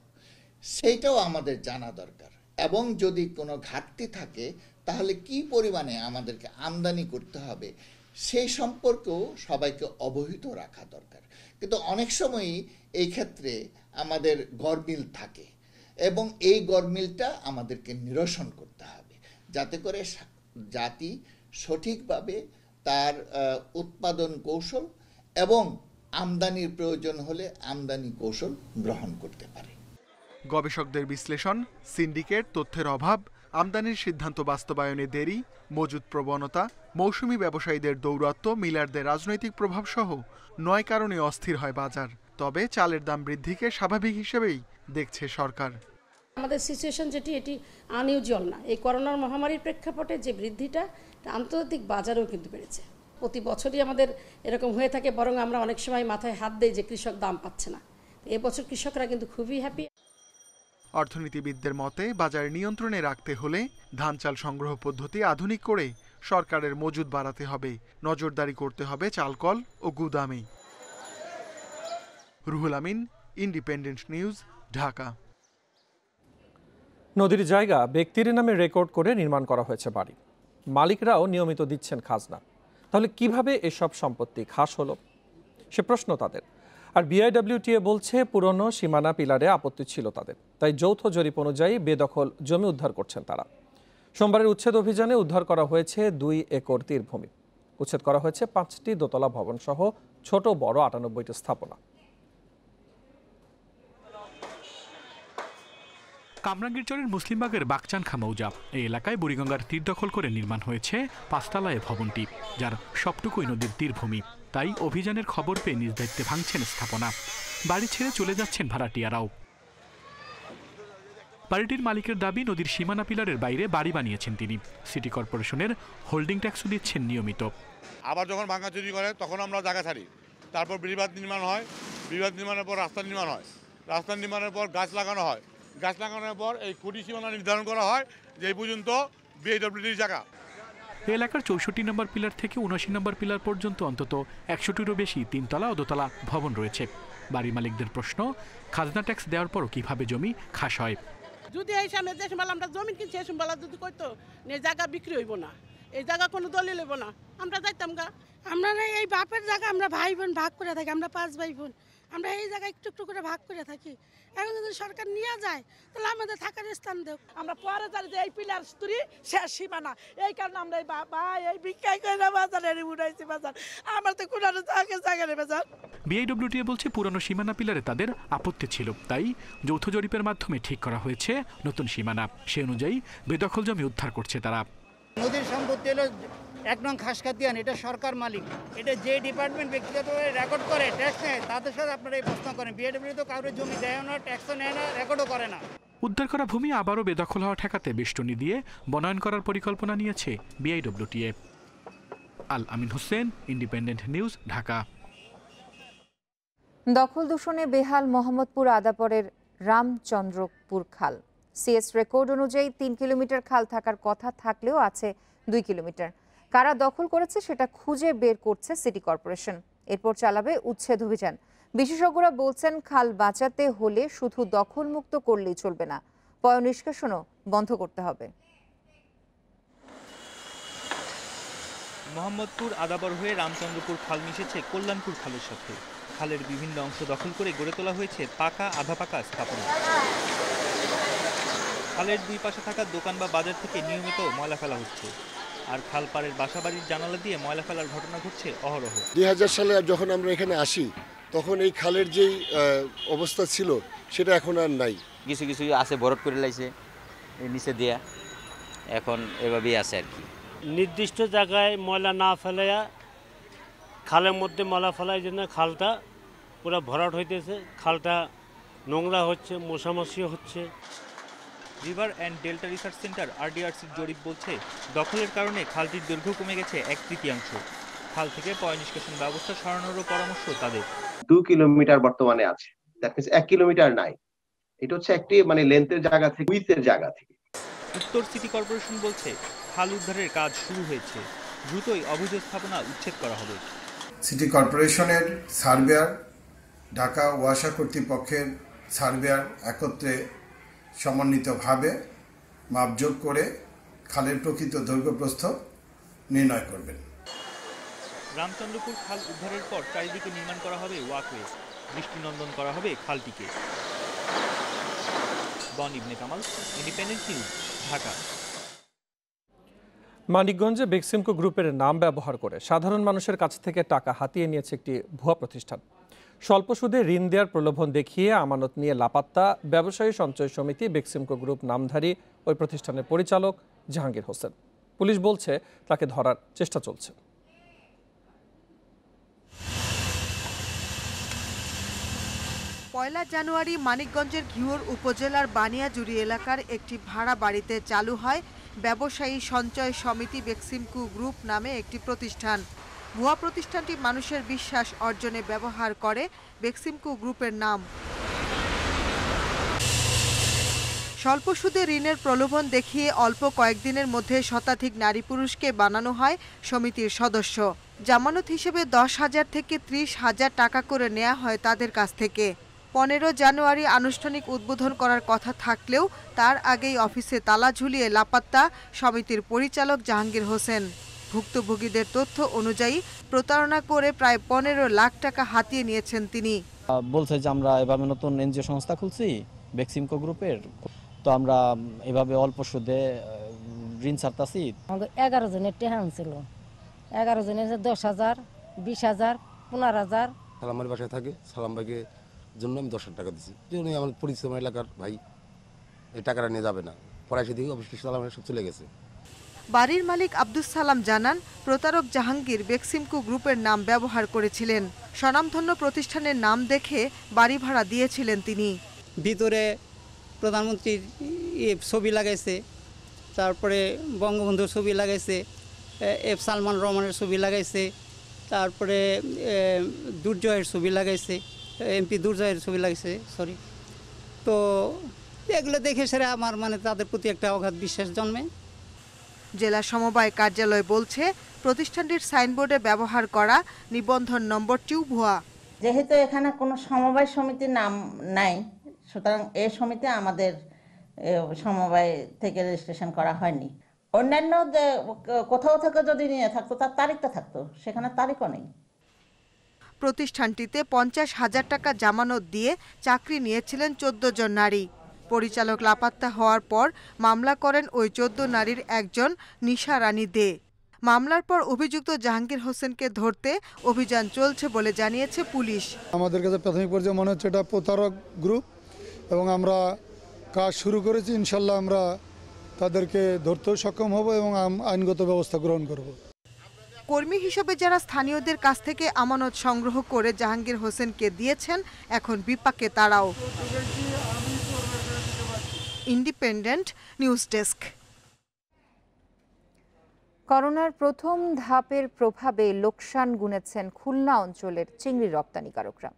সেইটাও আমাদের জানা দরকার, এবং যদি কোনো ঘাটতি থাকে তাহলে কি পরিমাণে আমাদেরকে আমদানি করতে হবে সেই সম্পর্কেও সবাইকে অবহিত রাখা দরকার। কিন্তু অনেক সময়ই এই ক্ষেত্রে আমাদের গরমিল থাকে, এবং এই গরমিলটা আমাদেরকে নিরসন করতে হবে, যাতে করে জাতি সঠিকভাবে তার উৎপাদন কৌশল এবং আমদানির প্রয়োজন হলে আমদানি কৌশল গ্রহণ করতে পারে। গবেষকদের বিশ্লেষণ, সিন্ডিকেট, তথ্যের অভাব, আমদানির সিদ্ধান্ত বাস্তবায়নে দেরি, মজুদ প্রবণতা, মৌসুমি ব্যবসায়ীদের দৌরাত্ম্য, মিলারদের রাজনৈতিক প্রভাব সহ 9 কারণে অস্থির হয় বাজার। তবে চালের দাম বৃদ্ধিকে স্বাভাবিক হিসেবেই দেখছে সরকার। আমাদের সিচুয়েশন যেটি, এটি আনইউজুয়াল না। এই করোনার মহামারীর প্রেক্ষাপটে যে বৃদ্ধিটা আন্তর্জাতিক বাজারেও কিন্তু বেড়েছে। প্রতি বছরই আমাদের এরকম হয়ে থাকে, বরং আমরা অনেক সময় মাথায় হাত দেই যে কৃষক দাম পাচ্ছে না। এবছর কৃষকরা কিন্তু খুবই হ্যাপি। অর্থনীতিবিদদের মতে বাজার নিয়ন্ত্রণে রাখতে হলে ধান চাল সংগ্রহ পদ্ধতি আধুনিক করে সরকারের মজুদ বাড়াতে হবে, নজরদারি করতে হবে চালকল ও গুদামে। Ruhul Amin, independent news, Dhaka. নদীর জায়গা ব্যক্তির নামে রেকর্ড করে নির্মাণ করা হয়েছে বাড়ি, মালিকরাও নিয়মিত দিচ্ছেন খাজনা। তাহলে কিভাবে এসব সম্পত্তি খাস হলো, সে প্রশ্ন তাদের। আর বিআইডব্লিউটিএ বলছে পুরনো সীমানা পিলারে আপত্তি ছিল তাদের, তাই যৌথ জরিপ অনুযায়ী বেদখল জমি উদ্ধার করছেন তারা। সোমবারের উচ্ছেদ অভিযানে উদ্ধার করা হয়েছে 2 একর তীরভূমি। উচ্ছেদ করা হয়েছে 5টি দোতলা ভবন সহ ছোট বড় 98টি স্থাপনা। কামরাঙ্গীরচরের মুসলিমবাগের বাগচানখা মৌজা এই এলাকায় বুড়িগঙ্গার তীর দখল করে নির্মাণ হয়েছে 5তলা এ ভবনটি, যার সবটুকুই নদীর তীরভূমি। তাই অভিযানের খবর পেয়ে নিজ দায়িত্বে ভাঙছেন স্থাপনা। বাড়ি ছেড়ে চলে যাচ্ছেন ভাড়াটিয়ারাও। বাড়িটির মালিকের দাবি, নদীর সীমানা পিলারের বাইরে বাড়ি বানিয়েছেন তিনি। সিটি কর্পোরেশনের হোল্ডিং ট্যাক্সও দিচ্ছেন নিয়মিত। আবার যখন ভাঙাচুরি করে তখন আমরা জায়গা ছাড়ি, তারপর বিবাদ নির্মাণ হয়, বিবাদ নির্মাণের পর রাস্তা নির্মাণ হয়, রাস্তা নির্মাণের পর গাছ লাগানো হয়, গাছ লাগানোর পর এই খুঁটি সীমানা নির্ধারণ করা হয় যে এই পর্যন্ত বিআইডব্লিউটির জায়গা। এলাকার 64 নম্বর পিলার থেকে 79 নম্বর পিলার পর্যন্ত অন্তত 100টিরও বেশি 3তলা ও দোতলা ভবন রয়েছে। বাড়ি মালিকদের প্রশ্ন, খাজনা ট্যাক্স দেওয়ার পরও কিভাবে জমি খাস হয়। যদি এই সামনে যে সময় আমরা জমি কিনছি এই সময় যদি কইতো এই জায়গা বিক্রি হইব না, এই জায়গা কোনো দলিল হইব না, আমরা যাইতাম গা। আমরা এই বাপের জায়গা আমরা ভাই বোন ভাগ করে থাকি, আমরা 5 ভাই বোন, আমরা এই জায়গায় একটু একটু করে ভাগ করে থাকি। এখন যদি সরকার নিয়ে যায় তাহলে আমাদের থাকার স্থান দেব। আমরা পরে জানি যে এই পিলার স্তরি শেষ সীমানা, এই কারণে আমরা এই বাবা এই ভিক্ষাই করে বাজারে উঠাইছি বাজার, আমার তো কোনো জায়গা নেই বাজার। বিআইডব্লিউটিএ বলছে পুরনো সীমানা পিলারে তাদের আপত্তি ছিল, তাই যৌথ জরিপের মাধ্যমে ঠিক করা হয়েছে নতুন সীমানা। সে অনুযায়ী বেদখল জমি উদ্ধার করছে তারা। নদীর সম্পত্তি হলো 1 নং খাসখাতিয়ান, এটা সরকার মালিক। এটা যে ডিপার্টমেন্ট ব্যক্তিগতভাবে রেকর্ড করে ট্যাক্স নেয় তাদের সাথে আপনারা এই প্রশ্ন করেন। বিআইডব্লিউ তো কাউকে জমি দেয় না, ট্যাক্সও নেয় না, রেকর্ডও করে না। উদ্ধার করা ভূমি আবারও বেদখল হওয়া ঠেকাতে বেষ্টনী দিয়ে বনায়ন করার পরিকল্পনা নিয়েছে বিআইডব্লিউটিএ। আল আমিন হোসেন, ইন্ডিপেন্ডেন্ট নিউজ, ঢাকা। দখল দূষণে বেহাল মোহাম্মদপুর আদাপরের রামচন্দ্রপুর খাল। সিএস রেকর্ড অনুযায়ী 3 কিলোমিটার খাল থাকার কথা থাকলেও আছে 2 কিলোমিটার। কারা দখল করেছে সেটা খুঁজে বের করছে সিটি কর্পোরেশন, এরপর চালাবে উচ্ছেদ অভিযান। বিশেষজ্ঞরা বলছেন খাল বাঁচাতে হলে শুধু দখল মুক্ত করলেই চলবে না, পয় নিষ্কাশনও বন্ধ করতে হবে। মোহাম্মদপুর আদাবর হয়ে রামচন্দ্রপুর খাল মিশেছে কল্যাণপুর খালের সাথে। খালের বিভিন্ন অংশ দখল করে গড়ে তোলা হয়েছে পাকা আধা পাকা স্থাপনা। খালের 2 পাশে থাকা দোকান বা বাজার থেকে নিয়মিত ময়লা ফেলা হচ্ছে, আর খাল পাড়ের বাসাবাড়ির জানালা দিয়ে ময়লা ফেলার ঘটনা ঘটছে অহরহ। 2000 সালে যখন আমরা এখানে আসি তখন এই খালের যেই অবস্থা ছিল সেটা এখন আর নাই। কিছু কিছু আছে ভরট করে লাইছে এই নিচে দিয়া, এখন এভাবেই আছে আর কি। নির্দিষ্ট জায়গায় ময়লা না ফেলাইয়া খালের মধ্যে ময়লা ফেলার জন্য খালটা পুরো ভরাট হইতেছে, খালটা নোংরা হচ্ছে, মশামাছি হচ্ছে। River and delta research center আরডিআরসির জরিপ বলছে দখলের কারণে খালটির দৈর্ঘ্য কমে গেছে 1/3। খাল থেকে পয় নিষ্কাশন ব্যবস্থা সরানোরও পরামর্শ তাদের। 2 কিলোমিটার বর্তমানে আছে, দ্যাট মিন্স 1 কিলোমিটার নাই। এটা হচ্ছে একটি মানে লেন্থের জায়গা থেকে, উইথের জায়গা থেকে। উত্তর সিটি কর্পোরেশন বলছে খাল উদ্ধারের কাজ শুরু হয়েছে, দ্রুতই অবৈধ স্থাপনা উচ্ছেদ করা হবে। সিটি কর্পোরেশনের সার্ভেয়ার, ঢাকা ওয়াসা কর্তৃপক্ষের সার্ভেয়ার একত্রে সমন্বিতভাবে মাপযোগ করে খালের প্রকৃত দৈর্ঘ্যপ্রস্থ নির্ণয় করবেন। রামচন্দ্রপুর খাল উদ্ধারের পর চারিদিকে নির্মাণ করা হবে ওয়াকওয়ে, দৃষ্টিনন্দন করা হবে খালটিকে। বন ইবনে কামাল, ইন্ডিপেন্ডেন্ট নিউজ, ঢাকা। মানিকগঞ্জে বেক্সিমকো গ্রুপের নাম ব্যবহার করে সাধারণ মানুষের কাছ থেকে টাকা হাতিয়ে নিয়েছে একটি ভুয়া প্রতিষ্ঠান। স্বল্প সুদে ঋণ দেওয়ার প্রলোভন দেখিয়ে আমানত নিয়ে লাপাত্তা ব্যবসায়ী সঞ্চয় সমিতি বেক্সিমকো গ্রুপ নামধারী ওই প্রতিষ্ঠানের পরিচালক জাহাঙ্গীর হোসেন। পুলিশ বলছে তাকে ধরার চেষ্টা চলছে। পয়লা জানুয়ারি মানিকগঞ্জের ঘিওর উপজেলার বানিয়াজুরি এলাকার একটি ভাড়া বাড়িতে চালু হয় ব্যবসায়ী সঞ্চয় সমিতি বেক্সিমকো গ্রুপ নামে একটি প্রতিষ্ঠান। ভুয়া প্রতিষ্ঠানটি মানুষের বিশ্বাস অর্জনে ব্যবহার করে বেক্সিমকো গ্রুপের নাম। স্বল্প সুদে ঋণের প্রলোভন দেখিয়ে অল্প কয়েকদিনের মধ্যে শতাধিক নারী পুরুষকে বানানো হয় সমিতির সদস্য। জামানত হিসেবে 10,000 থেকে 30,000 টাকা করে নেওয়া হয় তাদের কাছ থেকে। 15 জানুয়ারি আনুষ্ঠানিক উদ্বোধন করার কথা থাকলেও তার আগেই অফিসে তালা ঝুলিয়ে লাপাত্তা সমিতির পরিচালক জাহাঙ্গীর হোসেন। ভুক্তভোগীদের তথ্য অনুযায়ী প্রতারণা করে প্রায় 15 লাখ টাকা হাতিয়ে নিয়েছেন তিনি। বলছে যে আমরা এভাবে নতুন এনজিও সংস্থা খুলছি বেক্সিমকো গ্রুপের, তো আমরা এভাবে অল্প সুদে ঋণ ছাড়তাছি। 11 জনের টেহা ছিল, 11 জনের 10,000, 20,000, 15,000। সালামের বাসায় থাকে, সালাম ভাইকে জন্য আমি 10,000 টাকা দিচ্ছি। উনি আমার পরিচিত এলাকার ভাই, এই টাকাটা নিয়ে যাবে না, পড়াইছে দিকে অফিস সালামের সব চলে গেছে। বাড়ির মালিক আব্দুস সালাম জানান, প্রতারক জাহাঙ্গীর বেক্সিমকো গ্রুপের নাম ব্যবহার করেছিলেন। স্বনামধন্য প্রতিষ্ঠানের নাম দেখে বাড়ি ভাড়া দিয়েছিলেন তিনি। ভিতরে প্রধানমন্ত্রীর ছবি লাগাইছে, তারপরে বঙ্গবন্ধুর ছবি লাগাইছে, এফ সালমান রহমানের ছবি লাগাইছে, তারপরে দুর্জয়ের ছবি লাগাইছে, এমপি দুর্জয়ের ছবি লাগাইছে, সরি। তো এগুলো দেখে সেরা আমার তাদের প্রতি একটা অগাধ বিশ্বাস জন্মে। জেলা সমবায় কার্যালয় বলছে, প্রতিষ্ঠানটির সাইনবোর্ডে ব্যবহার করা নিবন্ধন নম্বরটিও ভুয়া। যেহেতু এখানে কোনো সমবায় সমিতির নাম নাই, সুতরাং এই সমিতি আমাদের সমবায় থেকে রেজিস্ট্রেশন করা হয়নি। অন্যান্য কোথাও থেকে যদি নিয়ে থাকতো তার তারিখটা থাকতো, সেখানে তারিখও নেই। প্রতিষ্ঠানটিতে 50,000 টাকা জামানত দিয়ে চাকরি নিয়েছিলেন 14 জন নারী। পরিচালক লাপাত্তা হওয়ার পর মামলা করেন ওই 14 নারীর একজন নিশা রানী দে। মামলার পর অভিযুক্ত জাহাঙ্গীর হোসেনকে ধরতে অভিযান চলছে বলে জানিয়েছে পুলিশ। আমাদের কাছে প্রাথমিক পর্যায়ে মনে হচ্ছে এটা প্রতারক গ্রুপ এবং আমরা কাজ শুরু করেছি। ইনশাল্লাহ আমরা তাদেরকে ধরতেও সক্ষম হব এবং আইনগত ব্যবস্থা গ্রহণ করব। কর্মী হিসেবে যারা স্থানীয়দের কাছ থেকে আমানত সংগ্রহ করে জাহাঙ্গীর হোসেনকে দিয়েছেন, এখন বিপাকে তারাও। Independent news desk. করোনার প্রথম ধাপের প্রভাবে লোকসান গুনেছেন খুলনা অঞ্চলের চিংড়ি রপ্তানিকারকরা।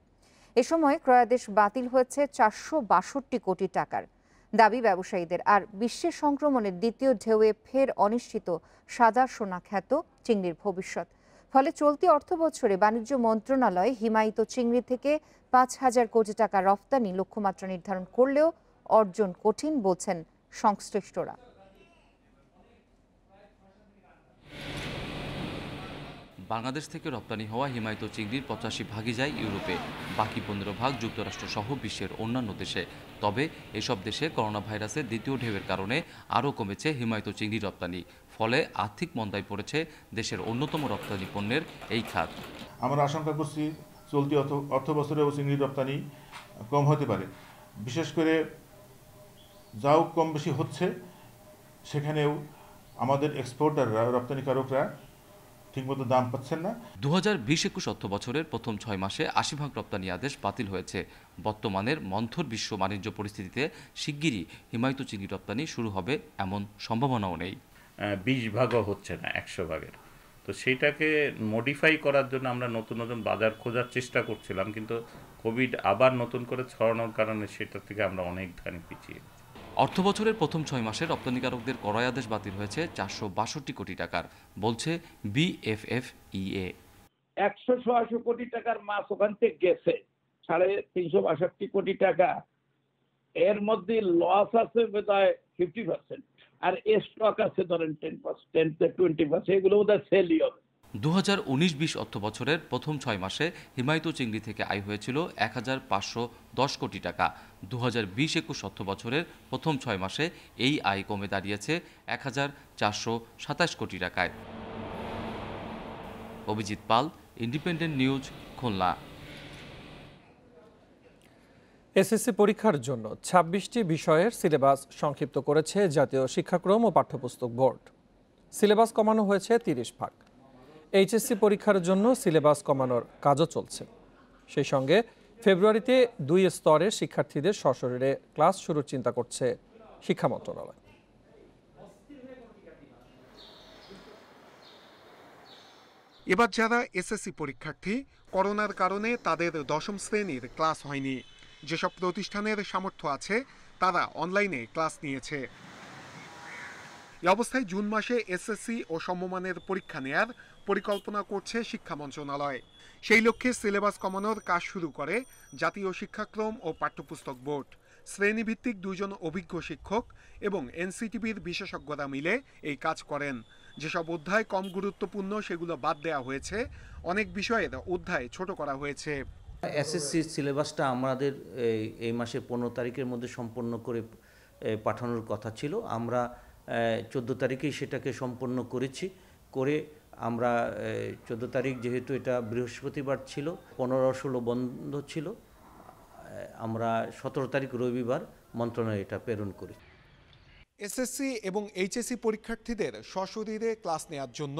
এ সময় ক্রয়াদেশ বাতিল হয়েছে 462 কোটি টাকার। দাবি ব্যবসায়ীদের। আর বিশ্বের সংক্রমণের দ্বিতীয় ঢেউয়ে ফের অনিশ্চিত সাদা সোনা খ্যাত চিংড়ির ভবিষ্যৎ। ফলে চলতি অর্থবছরে বাণিজ্য মন্ত্রণালয় হিমায়িত চিংড়ি থেকে 5,000 কোটি টাকা রফতানি লক্ষ্যমাত্রা নির্ধারণ করলেও অর্জন কঠিন বলছেন সংশ্লিষ্টরা। বাংলাদেশ থেকে রপ্তানি হওয়া হিমায়িত চিংড়ির 85 ভাগই যায় ইউরোপে, বাকি 15 ভাগ যুক্তরাষ্ট্র সহ বিশ্বের অন্যান্য দেশে। তবে এসব দেশে করোনা ভাইরাসের দ্বিতীয় ঢেউয়ের কারণে আরও কমেছে হিমায়িত চিংড়ি রপ্তানি। ফলে আর্থিক মন্দায় পড়েছে দেশের অন্যতম রপ্তানি পণ্যের এই খাত। আমরা আশঙ্কা করছি চলতি অর্থ বছরেও চিংড়ি রপ্তানি কম হতে পারে। বিশেষ করে যাও কম বেশি হচ্ছে, সেখানেও আমাদের এক্সপোর্টাররা, রপ্তানিকারকরা ঠিকমতো দাম পাচ্ছেন না। 2020-21 অর্থ বছরের প্রথম 6 মাসে 80 ভাগ রপ্তানি আদেশ বাতিল হয়েছে। বর্তমানের মন্থর বিশ্ব বাণিজ্য পরিস্থিতিতে শিগগিরই হিমায়িত চিংড়ি রপ্তানি শুরু হবে এমন সম্ভাবনাও নেই। 20 ভাগও হচ্ছে না 100 ভাগের। তো সেইটাকে মডিফাই করার জন্য আমরা নতুন নতুন বাজার খোঁজার চেষ্টা করছিলাম, কিন্তু কোভিড আবার নতুন করে ছড়ানোর কারণে সেটা থেকে আমরা অনেকখানি পিছিয়ে। অর্থ বছরের প্রথম 6 মাসে রপ্তানিকারকদের ক্রয় আদেশ বাতিল হয়েছে 462 কোটি টাকার, বলছে BFFEA। 100-100 কোটি টাকার মাছ ওখান থেকে গেছে, 362 কোটি টাকা। এর মধ্যে লস আছে বোধহয় 50%, আর স্টক আছে ধরেন 10-20%, এগুলো বোধহয় সেলই হবে। 2019-20 অর্থ বছরের প্রথম 6 মাসে হিমায়িত চিংড়ি থেকে আয় হয়েছিল 1,510 কোটি টাকা। 2020-21 অর্থ বছরের প্রথম 6 মাসে এই আয় কমে দাঁড়িয়েছে 1,427 কোটি টাকায়। অভিজিৎ পাল, ইন্ডিপেন্ডেন্ট নিউজ, খুলনা। এসএসসি পরীক্ষার জন্য 26টি বিষয়ের সিলেবাস সংক্ষিপ্ত করেছে জাতীয় শিক্ষাক্রম ও পাঠ্যপুস্তক বোর্ড। সিলেবাস কমানো হয়েছে 30 ভাগ। এইচএসসি পরীক্ষার জন্য সিলেবাস কমানোর কাজও চলছে। সেই সঙ্গে ফেব্রুয়ারিতে 2 স্তরের শিক্ষার্থীদের সশরীরে ক্লাস শুরুর চিন্তা করছে শিক্ষা মন্ত্রণালয়। এবার যারা এসএসসি পরীক্ষার্থী, করোনার কারণে তাদের 10ম শ্রেণীর ক্লাস হয়নি। যেসব প্রতিষ্ঠানের সামর্থ্য আছে তারা অনলাইনে ক্লাস নিয়েছে। এই অবস্থায় জুন মাসে এসএসসি ও সমমানের পরীক্ষা নেয়ার পরিকল্পনা করছে শিক্ষা মন্ত্রণালয়। সেই লক্ষ্যে সিলেবাস কমানোর কাজ শুরু করে জাতীয় শিক্ষাক্রম ও পাঠ্যপুস্তক বোর্ড। শ্রেণীভিত্তিক 2 জন অভিজ্ঞ শিক্ষক এবং এনসিটিবির বিশেষজ্ঞরা মিলে এই কাজ করেন। যেসব অধ্যায় কম গুরুত্বপূর্ণ সেগুলো বাদ দেওয়া হয়েছে, অনেক বিষয়ের অধ্যায় ছোট করা হয়েছে। এসএসসি সিলেবাসটা আমাদের এই মাসের 15 তারিখের মধ্যে সম্পন্ন করে পাঠানোর কথা ছিল। আমরা 14 তারিখেই সেটাকে সম্পন্ন করেছি। করে আমরা 14 তারিখ, যেহেতু এটা বৃহস্পতিবার ছিল, 15-16 বন্ধ ছিল, আমরা 17 তারিখ রবিবার মন্ত্রণালয়ে এটা প্রেরণ করি। এসএসসি এবং এইচএসসি পরীক্ষার্থীদের সশরীরে ক্লাস নেওয়ার জন্য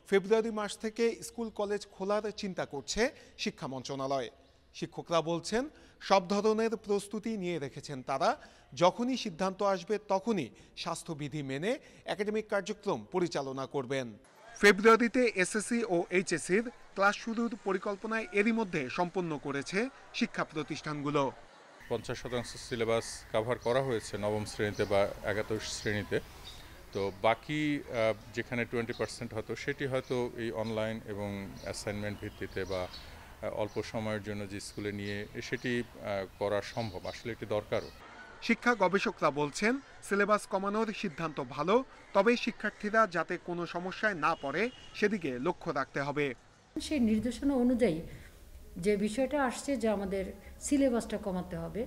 ফেব্রুয়ারি মাস থেকে স্কুল কলেজ খোলার চিন্তা করছে শিক্ষা মন্ত্রণালয়। শিক্ষকরা বলছেন সব ধরনের প্রস্তুতি নিয়ে রেখেছেন তারা। যখনই সিদ্ধান্ত আসবে তখনই স্বাস্থ্যবিধি মেনে একাডেমিক কার্যক্রম পরিচালনা করবেন। ফেব্রুয়ারিতে এসএসসি ও এইচএসসির ক্লাস শুরুর পরিকল্পনায় এরই মধ্যে সম্পন্ন করেছে শিক্ষা প্রতিষ্ঠানগুলো। 50% সিলেবাস কভার করা হয়েছে নবম শ্রেণীতে বা 11 শ্রেণীতে। তো বাকি যেখানে 20% হতো সেটি হয়তো এই অনলাইন এবং অ্যাসাইনমেন্ট ভিত্তিতে বা অল্প সময়ের জন্য যে স্কুলে নিয়ে সেটি করা সম্ভব, আসলে এটি দরকারও। শিক্ষা গবেষকরা বলছেন সিলেবাস কমানোর সিদ্ধান্ত ভালো, তবে শিক্ষার্থীরা যাতে কোনো সমস্যায় না পড়ে সেদিকে লক্ষ্য রাখতে হবে। সেই নির্দেশনা অনুযায়ী যে বিষয়টা আসছে যে আমাদের সিলেবাসটা কমাতে হবে,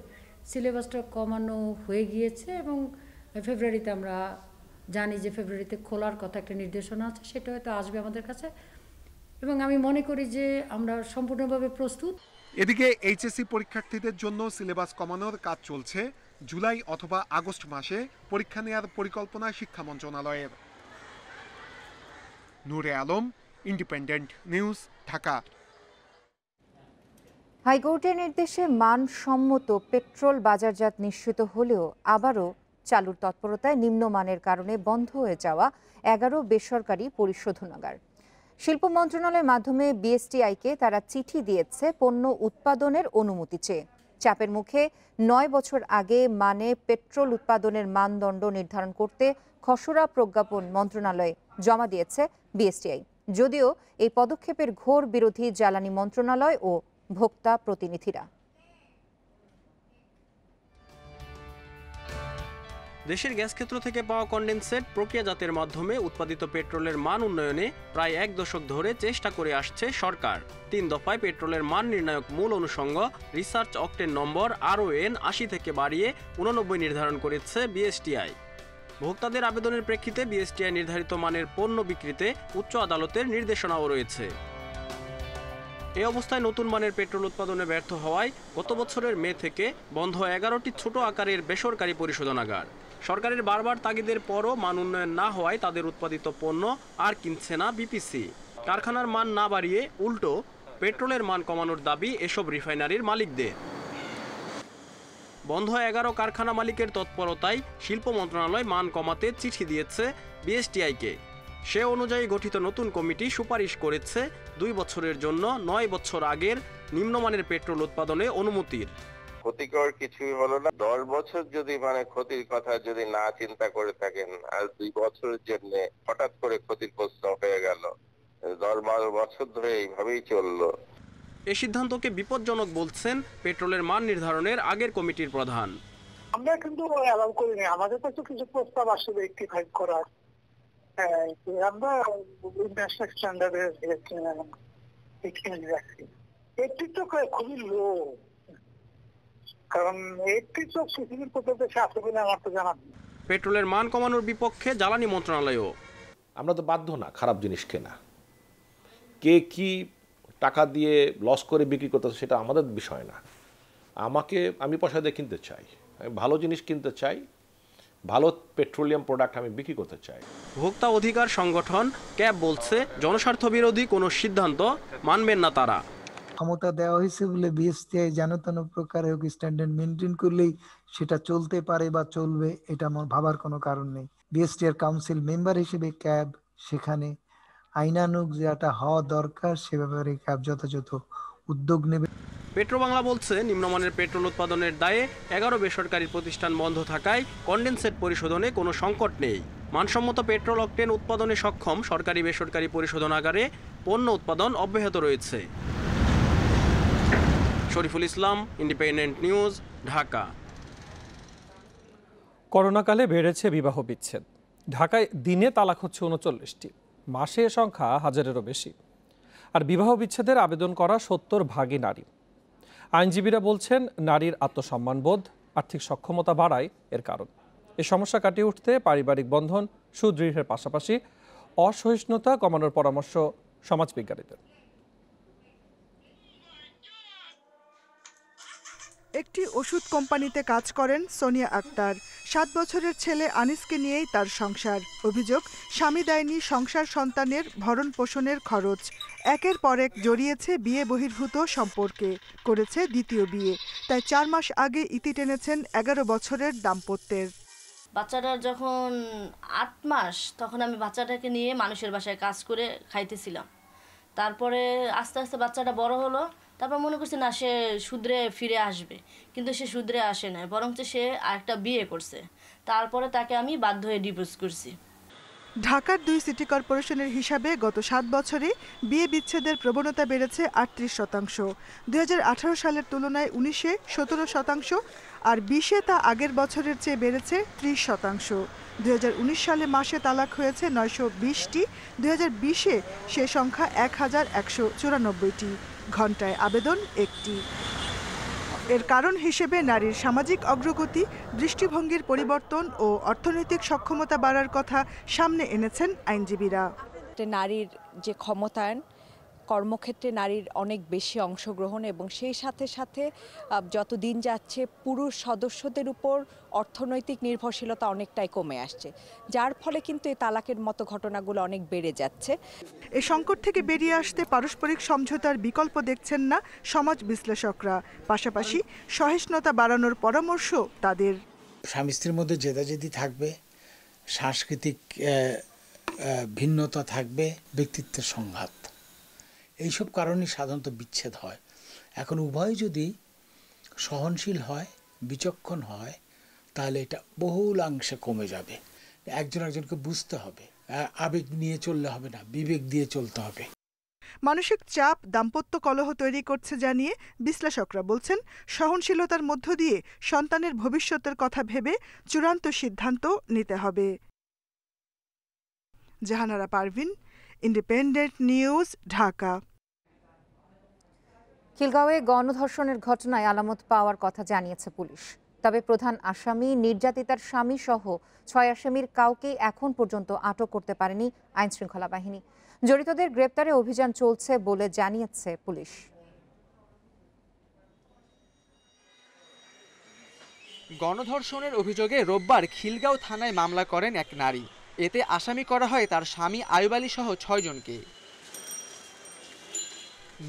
সিলেবাসটা কমানো হয়ে গিয়েছে এবং ফেব্রুয়ারিতে আমরা জানি যে ফেব্রুয়ারিতে খোলার কথা একটা নির্দেশনা আছে, সেটা হয়তো আসবে আমাদের কাছে এবং আমি মনে করি যে আমরা সম্পূর্ণভাবে প্রস্তুত। এদিকে এইচএসসি পরীক্ষার্থীদের জন্য সিলেবাস কমানোর কাজ চলছে। জুলাই অথবা আগস্ট মাসে পরীক্ষা নেওয়ার পরিকল্পনা শিক্ষা মন্ত্রণালয়ের। নূরে আলম, ইন্ডিপেন্ডেন্ট নিউজ, ঢাকা। হাইকোর্টের নির্দেশে মানসম্মত পেট্রোল বাজারজাত নিশ্চিত হলেও আবারও চালুর তৎপরতায় নিম্নমানের কারণে বন্ধ হয়ে যাওয়া 11 বেসরকারি পরিশোধনাগার। শিল্প মন্ত্রণালয়ের মাধ্যমে বিএসটিআইকে তারা চিঠি দিয়েছে পণ্য উৎপাদনের অনুমতি চেয়ে। চাপের মুখে 9 বছর আগে মানে পেট্রোল উৎপাদনের মানদণ্ড নির্ধারণ করতে খসড়া প্রজ্ঞাপন মন্ত্রণালয়ে জমা দিয়েছে বিএসটিআই। যদিও এই পদক্ষেপের ঘোর বিরোধী জ্বালানি মন্ত্রণালয় ও ভোক্তা প্রতিনিধিরা। দেশের গ্যাস ক্ষেত্র থেকে পাওয়া কনডেনসেট প্রক্রিয়াজাতের মাধ্যমে উৎপাদিত পেট্রোলের মান উন্নয়নে প্রায় 1 দশক ধরে চেষ্টা করে আসছে সরকার। 3 দফায় পেট্রোলের মান নির্ণায়ক মূল অনুষঙ্গ রিসার্চ অকটেন নম্বর RON 80 থেকে বাড়িয়ে 89 নির্ধারণ করেছে বিএসটিআই। ভোক্তাদের আবেদনের প্রেক্ষিতে বিএসটিআই নির্ধারিত মানের পণ্য বিক্রিতে উচ্চ আদালতের নির্দেশনাও রয়েছে। এই অবস্থায় নতুন মানের পেট্রোল উৎপাদনে ব্যর্থ হওয়ায় গত বছরের মে থেকে বন্ধ 11টি ছোট আকারের বেসরকারি পরিশোধনাগার। সরকারের বারবার তাগিদের পরও মান উন্নয়ন না হওয়ায় তাদের উৎপাদিত পণ্য আর কিনছে না বিপিসি। কারখানার মান না বাড়িয়ে উল্টো পেট্রোলের মান কমানোর দাবি এসব রিফাইনারির মালিকদের। বন্ধ 11 কারখানা মালিকের তৎপরতায় শিল্প মন্ত্রণালয় মান কমাতে চিঠি দিয়েছে বিএসটিআইকে। সে অনুযায়ী গঠিত নতুন কমিটি সুপারিশ করেছে 2 বছরের জন্য 9 বছর আগের নিম্নমানের পেট্রোল উৎপাদনে অনুমতির। ক্ষতিকর কিছুই হলো না। 10 বছর যদি ক্ষতির কথা যদি না চিন্তা করে থাকেন, আর 2 বছরের জন্য হঠাৎ করে ক্ষতির প্রশ্ন হয়ে গেল, 10-12 বছর ধরে এইভাবেই চললো। এই সিদ্ধান্তকে বিপজ্জনক বলছেন পেট্রোলের মান নির্ধারণের আগের কমিটির প্রধান। আমরা কিন্তু অ্যালাউ করিনি, আমাদের কাছে কিছু প্রস্তাব আসলে রেকটিফাই করার। আমরা ইন্টারন্যাশনাল স্ট্যান্ডার্ডের এটি তো খুবই লো, কারণ এটি তো পৃথিবীর কোথাও দেশে আছে বলে আমার তো জানা নেই। পেট্রোলের মান কমানোর বিপক্ষে জ্বালানি মন্ত্রণালয়ও। আমরা তো বাধ্য না খারাপ জিনিস কেনা, কে কি টাকা দিয়ে লস করে বিক্রি করতেছে সেটা আমাদের বিষয় না। আমি পয়সা দিয়ে কিনতে চাই, আমি ভালো জিনিস কিনতে চাই, ভালো পেট্রোলিয়াম প্রোডাক্ট আমি বিক্রি করতে চাই। ভোক্তা অধিকার সংগঠন ক্যাব বলছে জনস্বার্থ বিরোধী কোনো সিদ্ধান্ত মানবেন না তারা। ক্ষমতা দেওয়া হয়েছে বলে বিএসটিআই যেন তেন প্রকারে স্ট্যান্ডার্ড মেনটেন করলেই সেটা চলতে পারে বা চলবে, এটা আমার ভাবার কোনো কারণ নেই। বিএসটিআই কাউন্সিল মেম্বার হিসেবে ক্যাব সেখানে আইনানুগ যেটা হওয়া দরকার সে ব্যাপারে ক্যাব যথাযথ উদ্যোগ নেবে। পেট্রোবাংলা বলছে নিম্নমানের পেট্রোল উৎপাদনের দায়ে 11 বেসরকারি প্রতিষ্ঠান বন্ধ থাকায় কনডেনসেট পরিশোধনে কোনো সংকট নেই। মানসম্মত পেট্রোল অকটেন উৎপাদনে সক্ষম সরকারি বেসরকারি পরিশোধনাগারে পণ্য উৎপাদন অব্যাহত রয়েছে। Shariful Islam, independent news, Dhaka. করোনাকালে বেড়েছে বিবাহ বিচ্ছেদ। ঢাকায় দিনে তালাক হচ্ছে ৩৯টি, মাসে এ সংখ্যা হাজারেরও বেশি। আর বিবাহ বিচ্ছেদের আবেদন করা ৭০% নারী। আইনজীবীরা বলছেন নারীর আত্মসম্মানবোধ, আর্থিক সক্ষমতা বাড়ায় এর কারণ। এই সমস্যা কাটিয়ে উঠতে পারিবারিক বন্ধন সুদৃঢ়ের পাশাপাশি অসহিষ্ণুতা কমানোর পরামর্শ সমাজবিজ্ঞানীদের। একটি ওষুধ কোম্পানিতে কাজ করেন সোনিয়া আক্তার। 7 বছরের ছেলে আনিসকে নিয়েই তার সংসার। অভিযোগ, স্বামী দেয়নি সংসার সন্তানের ভরণ পোষণের খরচ। একের পর এক জড়িয়েছে বিয়ে বহির্ভূত সম্পর্কে, করেছে দ্বিতীয় বিয়ে। তাই 4 মাস আগে ইতি টেনেছেন 11 বছরের দাম্পত্যের। বাচ্চাটার যখন 8 মাস তখন আমি বাচ্চাটাকে নিয়ে মানুষের বাসায় কাজ করে খাইতেছিলাম। তারপরে আস্তে আস্তে বাচ্চাটা বড় হলো, তারপর মনে করছি না সে শুধরে ফিরে আসবে, কিন্তু সে শুধরে আসে না, বরঞ্চ সে আরেকটা বিয়ে করছে। তারপরে তাকে আমি বাধ্য হয়ে ডিভোর্স করছি। ঢাকার 2 সিটি কর্পোরেশনের হিসাবে গত 7 বছরে বিয়ে বিচ্ছেদের প্রবণতা বেড়েছে 38%। 2018 সালের তুলনায় 19-এ 17%, আর 20-এ তা আগের বছরের চেয়ে বেড়েছে 30%। 2019 সালে মাসে তালাক হয়েছে 920টি, 2020-এ সে সংখ্যা 1194টি, ঘণ্টায় আবেদন 1টি। এর কারণ হিসেবে নারীর সামাজিক অগ্রগতি, দৃষ্টিভঙ্গির পরিবর্তন ও অর্থনৈতিক সক্ষমতা বাড়ার কথা সামনে এনেছেন আইনজীবীরা। নারীর যে ক্ষমতায়ন, কর্মক্ষেত্রে নারীর অনেক বেশি অংশগ্রহণ এবং সেই সাথে সাথে যত দিন যাচ্ছে পুরুষ সদস্যদের উপর অর্থনৈতিক নির্ভরশীলতা অনেকটাই কমে আসছে, যার ফলে কিন্তু এই তালাকের মতো ঘটনাগুলো অনেক বেড়ে যাচ্ছে। এই সংকট থেকে বেরিয়ে আসতে পারস্পরিক সমঝোতার বিকল্প দেখছেন না সমাজ বিশ্লেষকরা। পাশাপাশি সহিষ্ণুতা বাড়ানোর পরামর্শ তাদের। স্বামী স্ত্রীর মধ্যে জেদাজেদি থাকবে, সাংস্কৃতিক ভিন্নতা থাকবে, ব্যক্তিত্বের সংঘাত, এইসব কারণে সাধারণত বিচ্ছেদ হয়। এখন উভয় যদি সহনশীল হয়, বিচক্ষণ হয়, তাহলে এটা বহুলাংশে কমে যাবে। একজন একজনকে বুঝতে হবে, আবেগ নিয়ে চললে হবে না, বিবেক দিয়ে চলতে হবে। মানসিক চাপ দাম্পত্য কলহ তৈরি করছে জানিয়ে বিশ্লেষকরা বলছেন, সহনশীলতার মধ্য দিয়ে সন্তানের ভবিষ্যতের কথা ভেবে চূড়ান্ত সিদ্ধান্ত নিতে হবে। Jahanara Parvin, independent news, Dhaka. খিলগাঁওয়ে গণধর্ষণের ঘটনায় আলামত পাওয়ার কথা জানিয়েছে পুলিশ। তবে প্রধান আসামি, নির্যাতিতার স্বামী সহ 6 আসামির কাউকেই এখন পর্যন্ত আটক করতে পারেনি আইনশৃঙ্খলা বাহিনী। জড়িতদের গ্রেপ্তারে অভিযান চলছে বলে জানিয়েছে পুলিশ। গণধর্ষণের অভিযোগে রোববার খিলগাঁও থানায় মামলা করেন এক নারী। এতে আসামি করা হয় তার স্বামী আয়ুব আলী সহ 6 জনকে।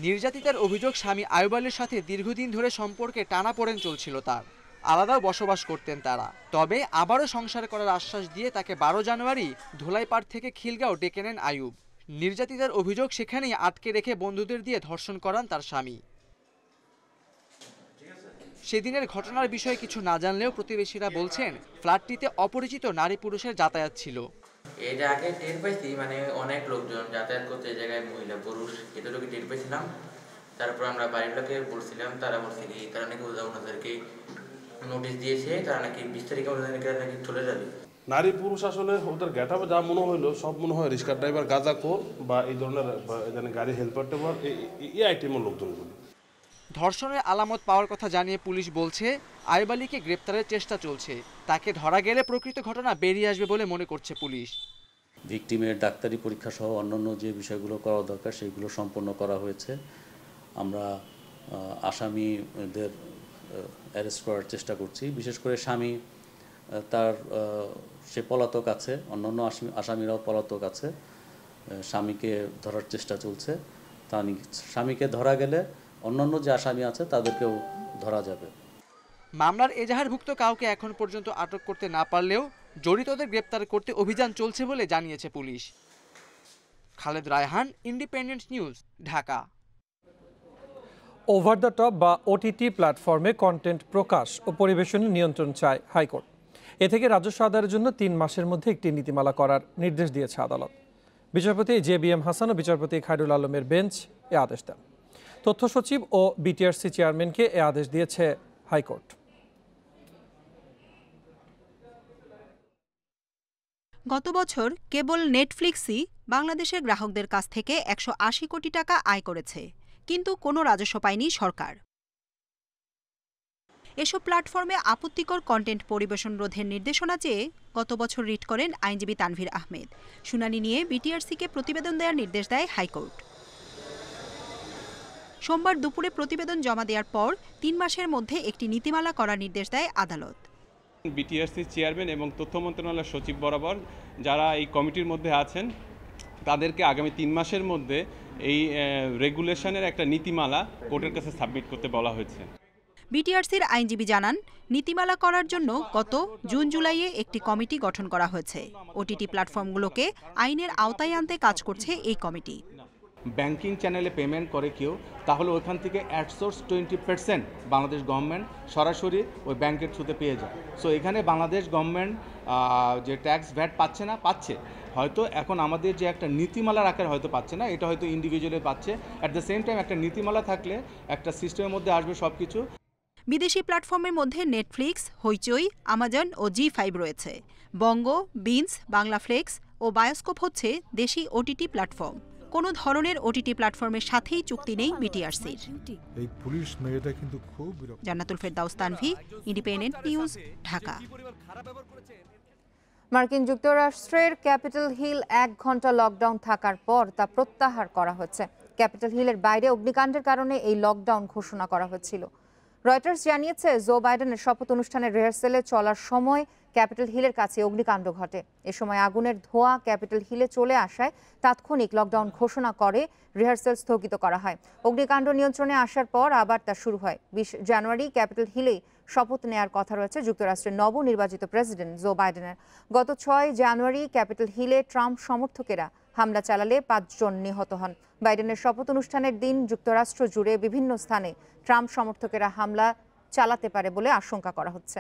নির্যাতিতার অভিযোগ, স্বামী আয়ুব আলীর সাথে দীর্ঘদিন ধরে সম্পর্কে টানাপোড়েন চলছিল তার, আলাদাও বসবাস করতেন তারা। তবে আবারও সংসার করার আশ্বাস দিয়ে তাকে 12 জানুয়ারি ধোলাইপাড় থেকে খিলগাঁও ডেকে নেন আয়ুব। নির্যাতিতার অভিযোগ, সেখানেই আটকে রেখে বন্ধুদের দিয়ে ধর্ষণ করান তার স্বামী। সেদিনের ঘটনার বিষয়ে কিছু না জানলেও প্রতিবেশীরা বলছেন, ফ্ল্যাটটিতে অপরিচিত নারী পুরুষের যাতায়াত ছিল। এই যে আগে টের পাইছি, মানে অনেক লোকজন যাতায়াত করতে, এই জায়গায় মহিলা পুরুষ এতটুকু টের পাইছিলাম। তারপর আমরা বাড়ির লোকে বলছিলাম, তারা বলছে কি তারা নাকি ওনাদেরকে নোটিশ দিয়েছে, তারা নাকি 20 তারিখে ওনাদেরকে নাকি চলে যাবে। নারী পুরুষ আসলে ওদের গেটআপে যা মনে হইলো সব মনে হয় রিক্সা ড্রাইভার, গাঁজাখোর বা এই ধরনের গাড়ি হেল্পার টেপার, এই আইটেমের লোকজনগুলো। ধর্ষণের আলামত পাওয়ার কথা জানিয়ে পুলিশ বলছে, আয়ুব আলীকে গ্রেপ্তারের চেষ্টা চলছে। তাকে ধরা গেলে প্রকৃত ঘটনা বেরিয়ে আসবে বলে মনে করছে পুলিশ। ভিকটিমের ডাক্তারি পরীক্ষা সহ অন্যান্য যে বিষয়গুলো করা দরকার সেগুলো সম্পন্ন করা হয়েছে। আমরা আসামিদের অ্যারেস্ট করার চেষ্টা করছি। বিশেষ করে স্বামী, সে পলাতক আছে, অন্যান্য আসামিরাও পলাতক আছে। স্বামীকে ধরার চেষ্টা চলছে। স্বামীকে ধরা গেলে অন্যান্য যে আসামি আছে তাদেরকেও ধরা যাবে। মামলার এজাহারভুক্ত কাউকে এখন পর্যন্ত আটক করতে না পারলেও জড়িতদের গ্রেপ্তার করতে অভিযান চলছে বলে জানিয়েছে police. Khaled Raihan, independent news, Dhaka. Over the top বা ওটিটি প্ল্যাটফর্মে কন্টেন্ট প্রকাশ ও পরিবেশনের নিয়ন্ত্রণ চায় হাইকোর্ট। এ থেকে রাজস্ব আদায়ের জন্য 3 মাসের মধ্যে একটি নীতিমালা করার নির্দেশ দিয়েছে আদালত। বিচারপতি JBM হাসান ও বিচারপতি খায়রুল আলমের বেঞ্চ এ আদেশ দেন। তথ্য সচিব ও বিটিআরসি চেয়ারম্যানকে এ আদেশ দিয়েছে হাইকোর্ট। গত বছর কেবল নেটফ্লিক্সই বাংলাদেশের গ্রাহকদের কাছ থেকে 180 কোটি টাকা আয় করেছে, কিন্তু কোনো রাজস্ব পায়নি সরকার। এসব প্ল্যাটফর্মে আপত্তিকর কন্টেন্ট পরিবেশন রোধের নির্দেশনা চেয়ে গত বছর রিট করেন আইনজীবী তানভীর আহমেদ। শুনানি নিয়ে বিটিআরসিকে প্রতিবেদন দেওয়ার নির্দেশ দেয় হাইকোর্ট। সোমবার দুপুরে প্রতিবেদন জমা দেওয়ার পর 3 মাসের মধ্যে একটি নীতিমালা করার নির্দেশ দেয় আদালত। বিটিআরসি চেয়ারম্যান এবং তথ্য মন্ত্রণালয়ের সচিব বরাবর যারা এই কমিটির মধ্যে আছেন তাদেরকে আগামী 3 মাসের মধ্যে এই রেগুলেশনের একটা নীতিমালা কোর্টের কাছে সাবমিট করতে বলা হয়েছে। বিটিআরসির আইনজীবী জানান, নীতিমালা করার জন্য গত জুন-জুলাইয়ে একটি কমিটি গঠন করা হয়েছে। ওটিটি প্ল্যাটফর্মগুলোকে আইনের আওতায় আনতে কাজ করছে এই কমিটি। ব্যাংকিং চ্যানেলে পেমেন্ট করে কেউ, তাহলে ওইখান থেকে অ্যাডসোর্স 20% বাংলাদেশ গভর্নমেন্ট সরাসরি ওই ব্যাংকের থ্রুতে পেয়ে যায়। সো এখানে বাংলাদেশ গভর্নমেন্ট যে ট্যাক্স ভ্যাট পাচ্ছে না, পাচ্ছে হয়তো এখন আমাদের যে একটা নীতিমালার আকারে হয়তো পাচ্ছে না, এটা হয়তো ইন্ডিভিজুয়ালি পাচ্ছে। অ্যাট দ্য সেম টাইম একটা নীতিমালা থাকলে একটা সিস্টেমের মধ্যে আসবে সব কিছু। বিদেশি প্ল্যাটফর্মের মধ্যে নেটফ্লিক্স, হইচই, আমাজন ও জি5 রয়েছে। বঙ্গ, বিন্স, বাংলাফ্লেক্স ও বায়োস্কোপ হচ্ছে দেশি ওটিটি প্ল্যাটফর্ম। কোনো ধরনের ওটিটি প্ল্যাটফর্মের সাথেই চুক্তি নেই বিটিআরসির। এই পুলিশ মেয়েটা কিন্তু খুব জান্নাতুল ফেরদাউস তানভি, ইন্ডিপেন্ডেন্ট নিউজ, ঢাকা। মার্কিন যুক্তরাষ্ট্রের ক্যাপিটল হিল 1 ঘন্টা লকডাউন থাকার পর তা প্রত্যাহার করা হচ্ছে। ক্যাপিটল হিলের বাইরে অগ্নিকাণ্ডের কারণে এই লকডাউন ঘোষণা করা হয়েছিল। রয়টার্স জানিয়েছে, জো বাইডেনের শপথ অনুষ্ঠানের রিহার্সেলে চলার সময় ক্যাপিটল হিলের কাছে অগ্নিকাণ্ড ঘটে। এ সময় আগুনের ধোঁয়া ক্যাপিটল হিলে চলে আসায় তাৎক্ষণিক লকডাউন ঘোষণা করে রিহার্সেল স্থগিত করা হয়। অগ্নিকাণ্ড নিয়ন্ত্রণে আসার পর আবার তা শুরু হয়। 20 জানুয়ারি ক্যাপিটল হিলেই শপথ নেয়ার কথা রয়েছে যুক্তরাষ্ট্রের নবনির্বাচিত প্রেসিডেন্ট জো বাইডেনের। গত 6 জানুয়ারি ক্যাপিটল হিলে ট্রাম্প সমর্থকেরা হামলা চালালে 5 জন নিহত হন। বাইডেনের শপথ অনুষ্ঠানের দিন যুক্তরাষ্ট্র জুড়ে বিভিন্ন স্থানে ট্রাম্প সমর্থকেরা হামলা চালাতে পারে বলে আশঙ্কা করা হচ্ছে।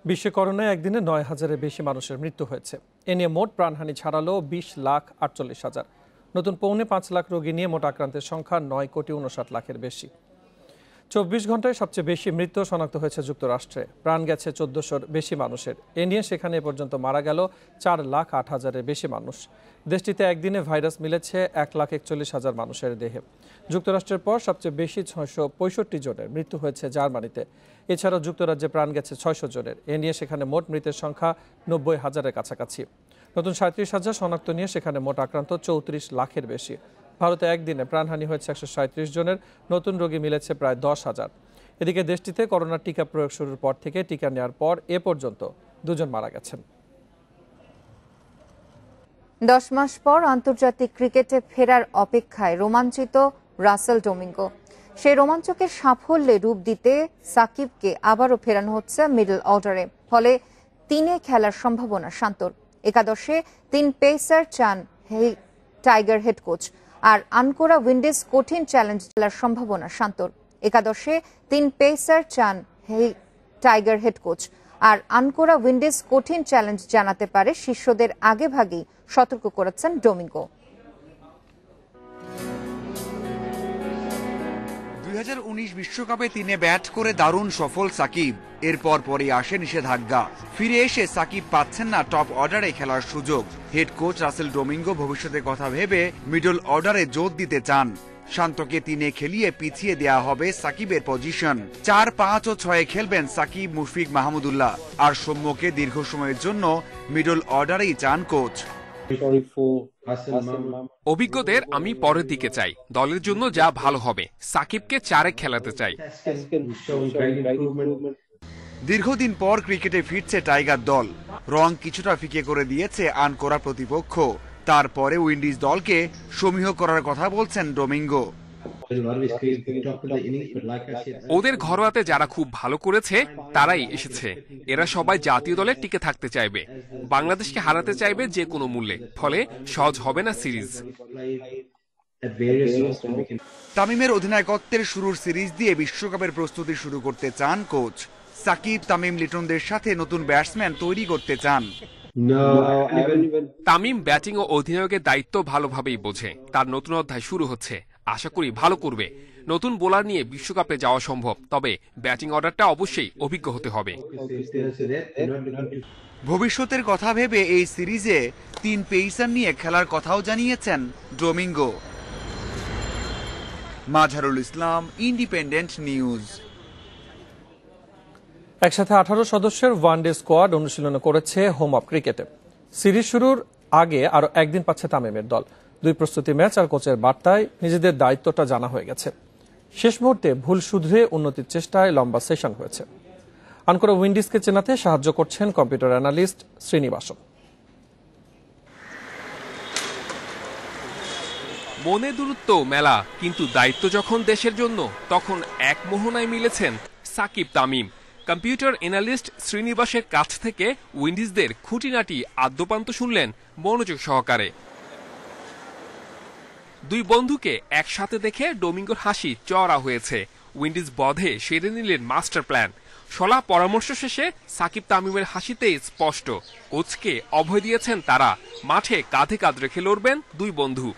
বিশ্বে করোনায় একদিনে 9,000-এর বেশি মানুষের মৃত্যু হয়েছে। এ নিয়ে মোট প্রাণহানি ছাড়ালো 20,48,000। নতুন 5.5 লাখ রোগী নিয়ে মোট আক্রান্তের সংখ্যা 9,59,00,000-এর বেশি। 24 ঘন্টায় সবচেয়ে বেশি মৃত্যু শনাক্ত হয়েছে যুক্তরাষ্ট্রে। প্রাণ গেছে 1400-র বেশি মানুষের। এ নিয়ে সেখানে পর্যন্ত মারা গেল 4,08,000-এর বেশি মানুষ। দেশটিতে একদিনে ভাইরাস মিলেছে 1,41,000 মানুষের দেহে। যুক্তরাষ্ট্রের পর সবচেয়ে বেশি 665 জনের মৃত্যু হয়েছে জার্মানিতে। এছাড়াও যুক্তরাজ্যে প্রাণ গেছে 600 জনের। এ নিয়ে সেখানে মোট মৃতের সংখ্যা 90,000-এর কাছাকাছি। নতুন 37,000 শনাক্ত নিয়ে সেখানে মোট আক্রান্ত 34 লাখের বেশি। ভারতে একদিনে প্রাণহানি হয়েছে 137 জনের। নতুন রোগী মিলেছে প্রায় 10,000। এদিকে দেশটিতে করোনার টিকা প্রয়োগ শুরুর পর থেকে টিকা নেওয়ার পর এ পর্যন্ত 2 জন মারা গেছেন। 10 মাস পর আন্তর্জাতিক ক্রিকেটে ফেরার অপেক্ষায় রোমাঞ্চিত রাসেল ডোমিঙ্গো। সেই রোমাঞ্চকের সাফল্যে রূপ দিতে সাকিবকে আবারও ফেরানো হচ্ছে মিডল অর্ডারে। ফলে 3-এ খেলার সম্ভাবনা শান্তর। একাদশে 3 পেসার চান টাইগার হেড কোচ। আর আনকোরা উইন্ডিজ কঠিন চ্যালেঞ্জ খেলার সম্ভাবনা শান্তর। একাদশে 3 পেসার চান টাইগার হেড কোচ। আর আনকোরা উইন্ডিজ কঠিন চ্যালেঞ্জ জানাতে পারে শিষ্যদের আগেভাগেই সতর্ক করেছেন ডোমিঙ্গো। 2019 বিশ্বকাপে 3-এ ব্যাট করে দারুণ সফল সাকিব। এরপর পরই আসে নিষেধাজ্ঞা। ফিরে এসে সাকিব পাচ্ছেন না টপ অর্ডারে খেলার সুযোগ। হেড কোচ রাসেল ডোমিঙ্গো ভবিষ্যতের কথা ভেবে মিডল অর্ডারে জোর দিতে চান। শান্তকে 3-এ খেলিয়ে পিছিয়ে দেয়া হবে সাকিবের পজিশন। 4, 5 ও 6-এ খেলবেন সাকিব, মুশফিক, মাহমুদুল্লাহ। আর সৌম্যকে দীর্ঘ সময়ের জন্য মিডল অর্ডারেই চান কোচ। অভিজ্ঞদের আমি পরের দিকে চাই। দলের জন্য যা ভালো হবে। সাকিবকে 4-এ খেলাতে চাই। দীর্ঘদিন পর ক্রিকেটে ফিরছে টাইগার দল। রং কিছুটা ফিকে করে দিয়েছে আনকোরা প্রতিপক্ষ। তারপরে উইন্ডিজ দলকে সমীহ করার কথা বলছেন ডোমিঙ্গো। ওদের ঘরোয়াতে যারা খুব ভালো করেছে তারাই এসেছে। এরা সবাই জাতীয় দলে টিকে থাকতে চাইবে। বাংলাদেশকে হারাতে চাইবে যে কোনো মূল্যে। ফলে সহজ হবে না সিরিজ। তামিমের অধিনায়কত্বের শুরুর সিরিজ দিয়ে বিশ্বকাপের প্রস্তুতি শুরু করতে চান কোচ। সাকিব, তামিম, লিটনদের সাথে নতুন ব্যাটসম্যান তৈরি করতে চান। তামিম ব্যাটিং ও অধিনায়কের দায়িত্ব ভালোভাবেই বোঝে। তার নতুন অধ্যায় শুরু হচ্ছে, আশা করি ভালো করবে। নতুন বোলার নিয়ে বিশ্বকাপে যাওয়া সম্ভব, তবে ব্যাটিং অর্ডারটা অবশ্যই অভিজ্ঞ হতে হবে। ভবিষ্যতের কথা ভেবে এই সিরিজে 3 পেসার নিয়ে খেলার কথাও জানিয়েছেন Domingo. Mazharul Islam, independent news. একসাথে 18 সদস্যের ওয়ানডে স্কোয়াড অনুশীলন করেছে হোম অফ ক্রিকেটে। সিরিজ শুরুর আগে আরো একদিন পাচ্ছে তামিমের দল। 2 প্রস্তুতি ম্যাচ আর কোচের বার্তায় নিজেদের দায়িত্বটা জানা হয়ে গেছে। শেষ মুহূর্তে ভুল শুধরে উন্নতির চেষ্টায় লম্বা সেশন হয়েছে। আনকোরা উইন্ডিজকে চেনাতে সাহায্য করছেন কম্পিউটার অ্যানালিস্ট শ্রীনিবাসন। মনে দূরত্ব মেলা, কিন্তু দায়িত্ব যখন দেশের জন্য, তখন এক মোহনায় মিলেছেন সাকিব তামিম। কম্পিউটার অ্যানালিস্ট শ্রীনিবাসের কাছ থেকে উইন্ডিজদের খুঁটিনাটি আদ্যপান্ত শুনলেন মনোযোগ সহকারে। 2 বন্ধুকে একসাথে দেখে ডোমিঙ্গোর হাসি চওড়া হয়েছে। উইন্ডিজ বধে সেরে নিলেন মাস্টার প্ল্যান। শলা পরামর্শ শেষে সাকিব তামিমের হাসিতেই স্পষ্ট, কোচকে অভয় দিয়েছেন তারা। মাঠে কাঁধে কাঁধ রেখে লড়বেন 2 বন্ধু।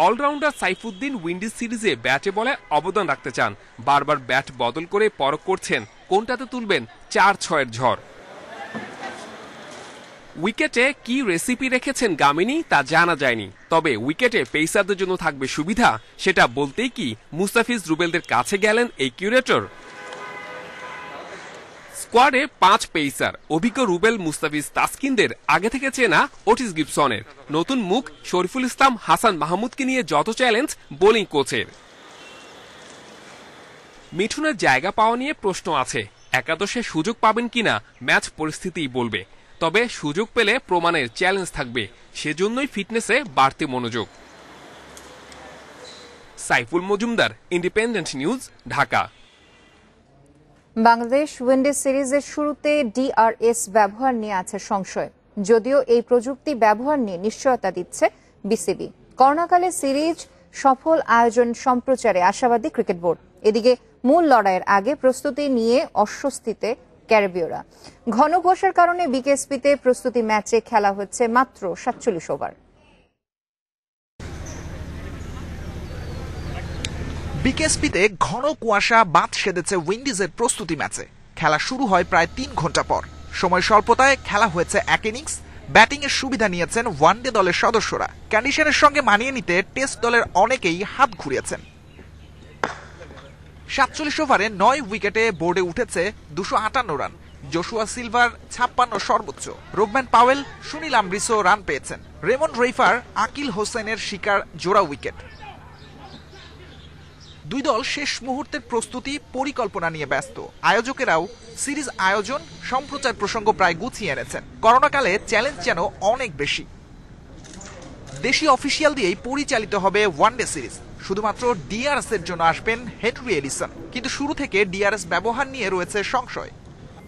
অলরাউন্ডার সাইফুদ্দিন উইন্ডিজ সিরিজে ব্যাটে বলে অবদান রাখতে চান। বারবার ব্যাট বদল করে পরখ করছেন কোনটাতে তুলবেন 4-6-এর ঝড়। উইকেটে কি রেসিপি রেখেছেন গামিনী তা জানা যায়নি, তবে উইকেটে পেসারদের জন্য থাকবে সুবিধা, সেটা বলতেই কি মুস্তাফিজ রুবেলদের কাছে গেলেন এই কিউরেটর। স্কোয়াডে 5 পেসার, অভিজ্ঞ রুবেল, মুস্তাফিজ, তাসকিনদের আগে থেকে চেনা ওটিস গিবসনের। নতুন মুখ শরীফুল ইসলাম, হাসান মাহমুদকে নিয়ে যত চ্যালেঞ্জ বোলিং কোচের। মিঠুনের জায়গা পাওয়া নিয়ে প্রশ্ন আছে, একাদশে সুযোগ পাবেন কিনা ম্যাচ পরিস্থিতিই বলবে। তবে সুযোগ পেলে প্রমাণের চ্যালেঞ্জ থাকবে, সেজন্যই ফিটনেসে বাড়তি মনোযোগ। Saiful Majumdar, independent news, Dhaka. Bangladesh Windies সিরিজের শুরুতে ডিআরএস ব্যবহার নিয়ে আছে সংশয়, যদিও এই প্রযুক্তি ব্যবহার নিয়ে নিশ্চয়তা দিচ্ছে বিসিবি। করোনাকালে সিরিজ সফল আয়োজন সম্প্রচারে আশাবাদী ক্রিকেট বোর্ড। এদিকে মূল লড়াইয়ের আগে প্রস্তুতি নিয়ে অস্বস্তিতে ক্যারিবীয়রা। ঘন কুয়াশার কারণে বিকেএসপিতে প্রস্তুতি ম্যাচে খেলা হচ্ছে মাত্র 47 ওভার। বিকেএসপিতে ঘন কুয়াশা বাদ সেধেছে উইন্ডিজের প্রস্তুতি ম্যাচে। খেলা শুরু হয় প্রায় 3 ঘন্টা পর। সময় স্বল্পতায় খেলা হয়েছে 1 ইনিংস। ব্যাটিং এর সুবিধা নিয়েছেন ওয়ানডে দলের সদস্যরা। কন্ডিশনের সঙ্গে মানিয়ে নিতে টেস্ট দলের অনেকেই হাত ঘুরিয়েছেন। 47 ওভারে 9 উইকেটে বোর্ডে উঠেছে 258 রান। জোশুয়া সিলভার 56 সর্বোচ্চ। রোবম্যান পাওয়েল, সুনীল আমব্রিসো রান পেয়েছেন। রেমন রেইফার, আকিল হোসেনের শিকার জোড়া উইকেট। 2 দল শেষ মুহূর্তের প্রস্তুতি পরিকল্পনা নিয়ে ব্যস্ত। আয়োজকেরাও সিরিজ আয়োজন সম্প্রচার প্রসঙ্গ প্রায় গুছিয়ে এনেছেন। করোনাকালে চ্যালেঞ্জ যেন অনেক বেশি। দেশি অফিসিয়াল দিয়েই পরিচালিত হবে ওয়ানডে সিরিজ। শুধুমাত্র ডিআরএস এর জন্য আসবেন হেনরি এলিসন, কিন্তু শুরু থেকে ডিআরএস ব্যবহার নিয়ে রয়েছে সংশয়।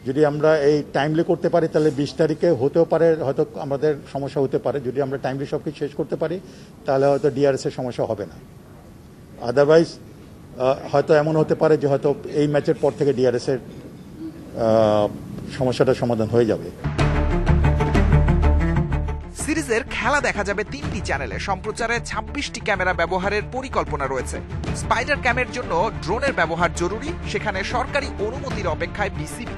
যদি আমরা এই টাইমলি করতে পারি তাহলে 20 তারিখে হতেও পারে, হয়তো আমাদের সমস্যা হতে পারে। যদি আমরা টাইমলি সবকিছু শেষ করতে পারি তাহলে হয়তো ডিআরএস এর সমস্যা হবে না। আদারওয়াইজ হয়তো এমন হতে পারে যে হয়তো এই ম্যাচের পর থেকে ডিআরএস এর সমস্যাটার সমাধান হয়ে যাবে। সিরিজের খেলা দেখা যাবে 3টি চ্যানেলে। সম্প্রচারে 26টি ক্যামেরা ব্যবহারের পরিকল্পনা রয়েছে। স্পাইডার ক্যামের জন্য ড্রোনের ব্যবহার জরুরি, সেখানে সরকারি অনুমতির অপেক্ষায় বিসিবি।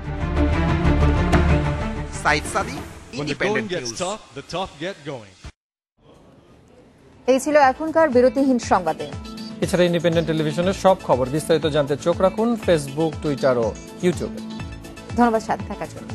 সাইদ সাদি, ইন্ডিপেন্ডেন্ট নিউজ। এই ছিল এখনকার বিরতিহীন সংবাদে। এছাড়া ইন্ডিপেন্ডেন্ট টেলিভিশনের সব খবর বিস্তারিত জানতে চোখ রাখুন ফেসবুক, টুইটার ও ইউটিউবে। ধন্যবাদ সাথে থাকার জন্য।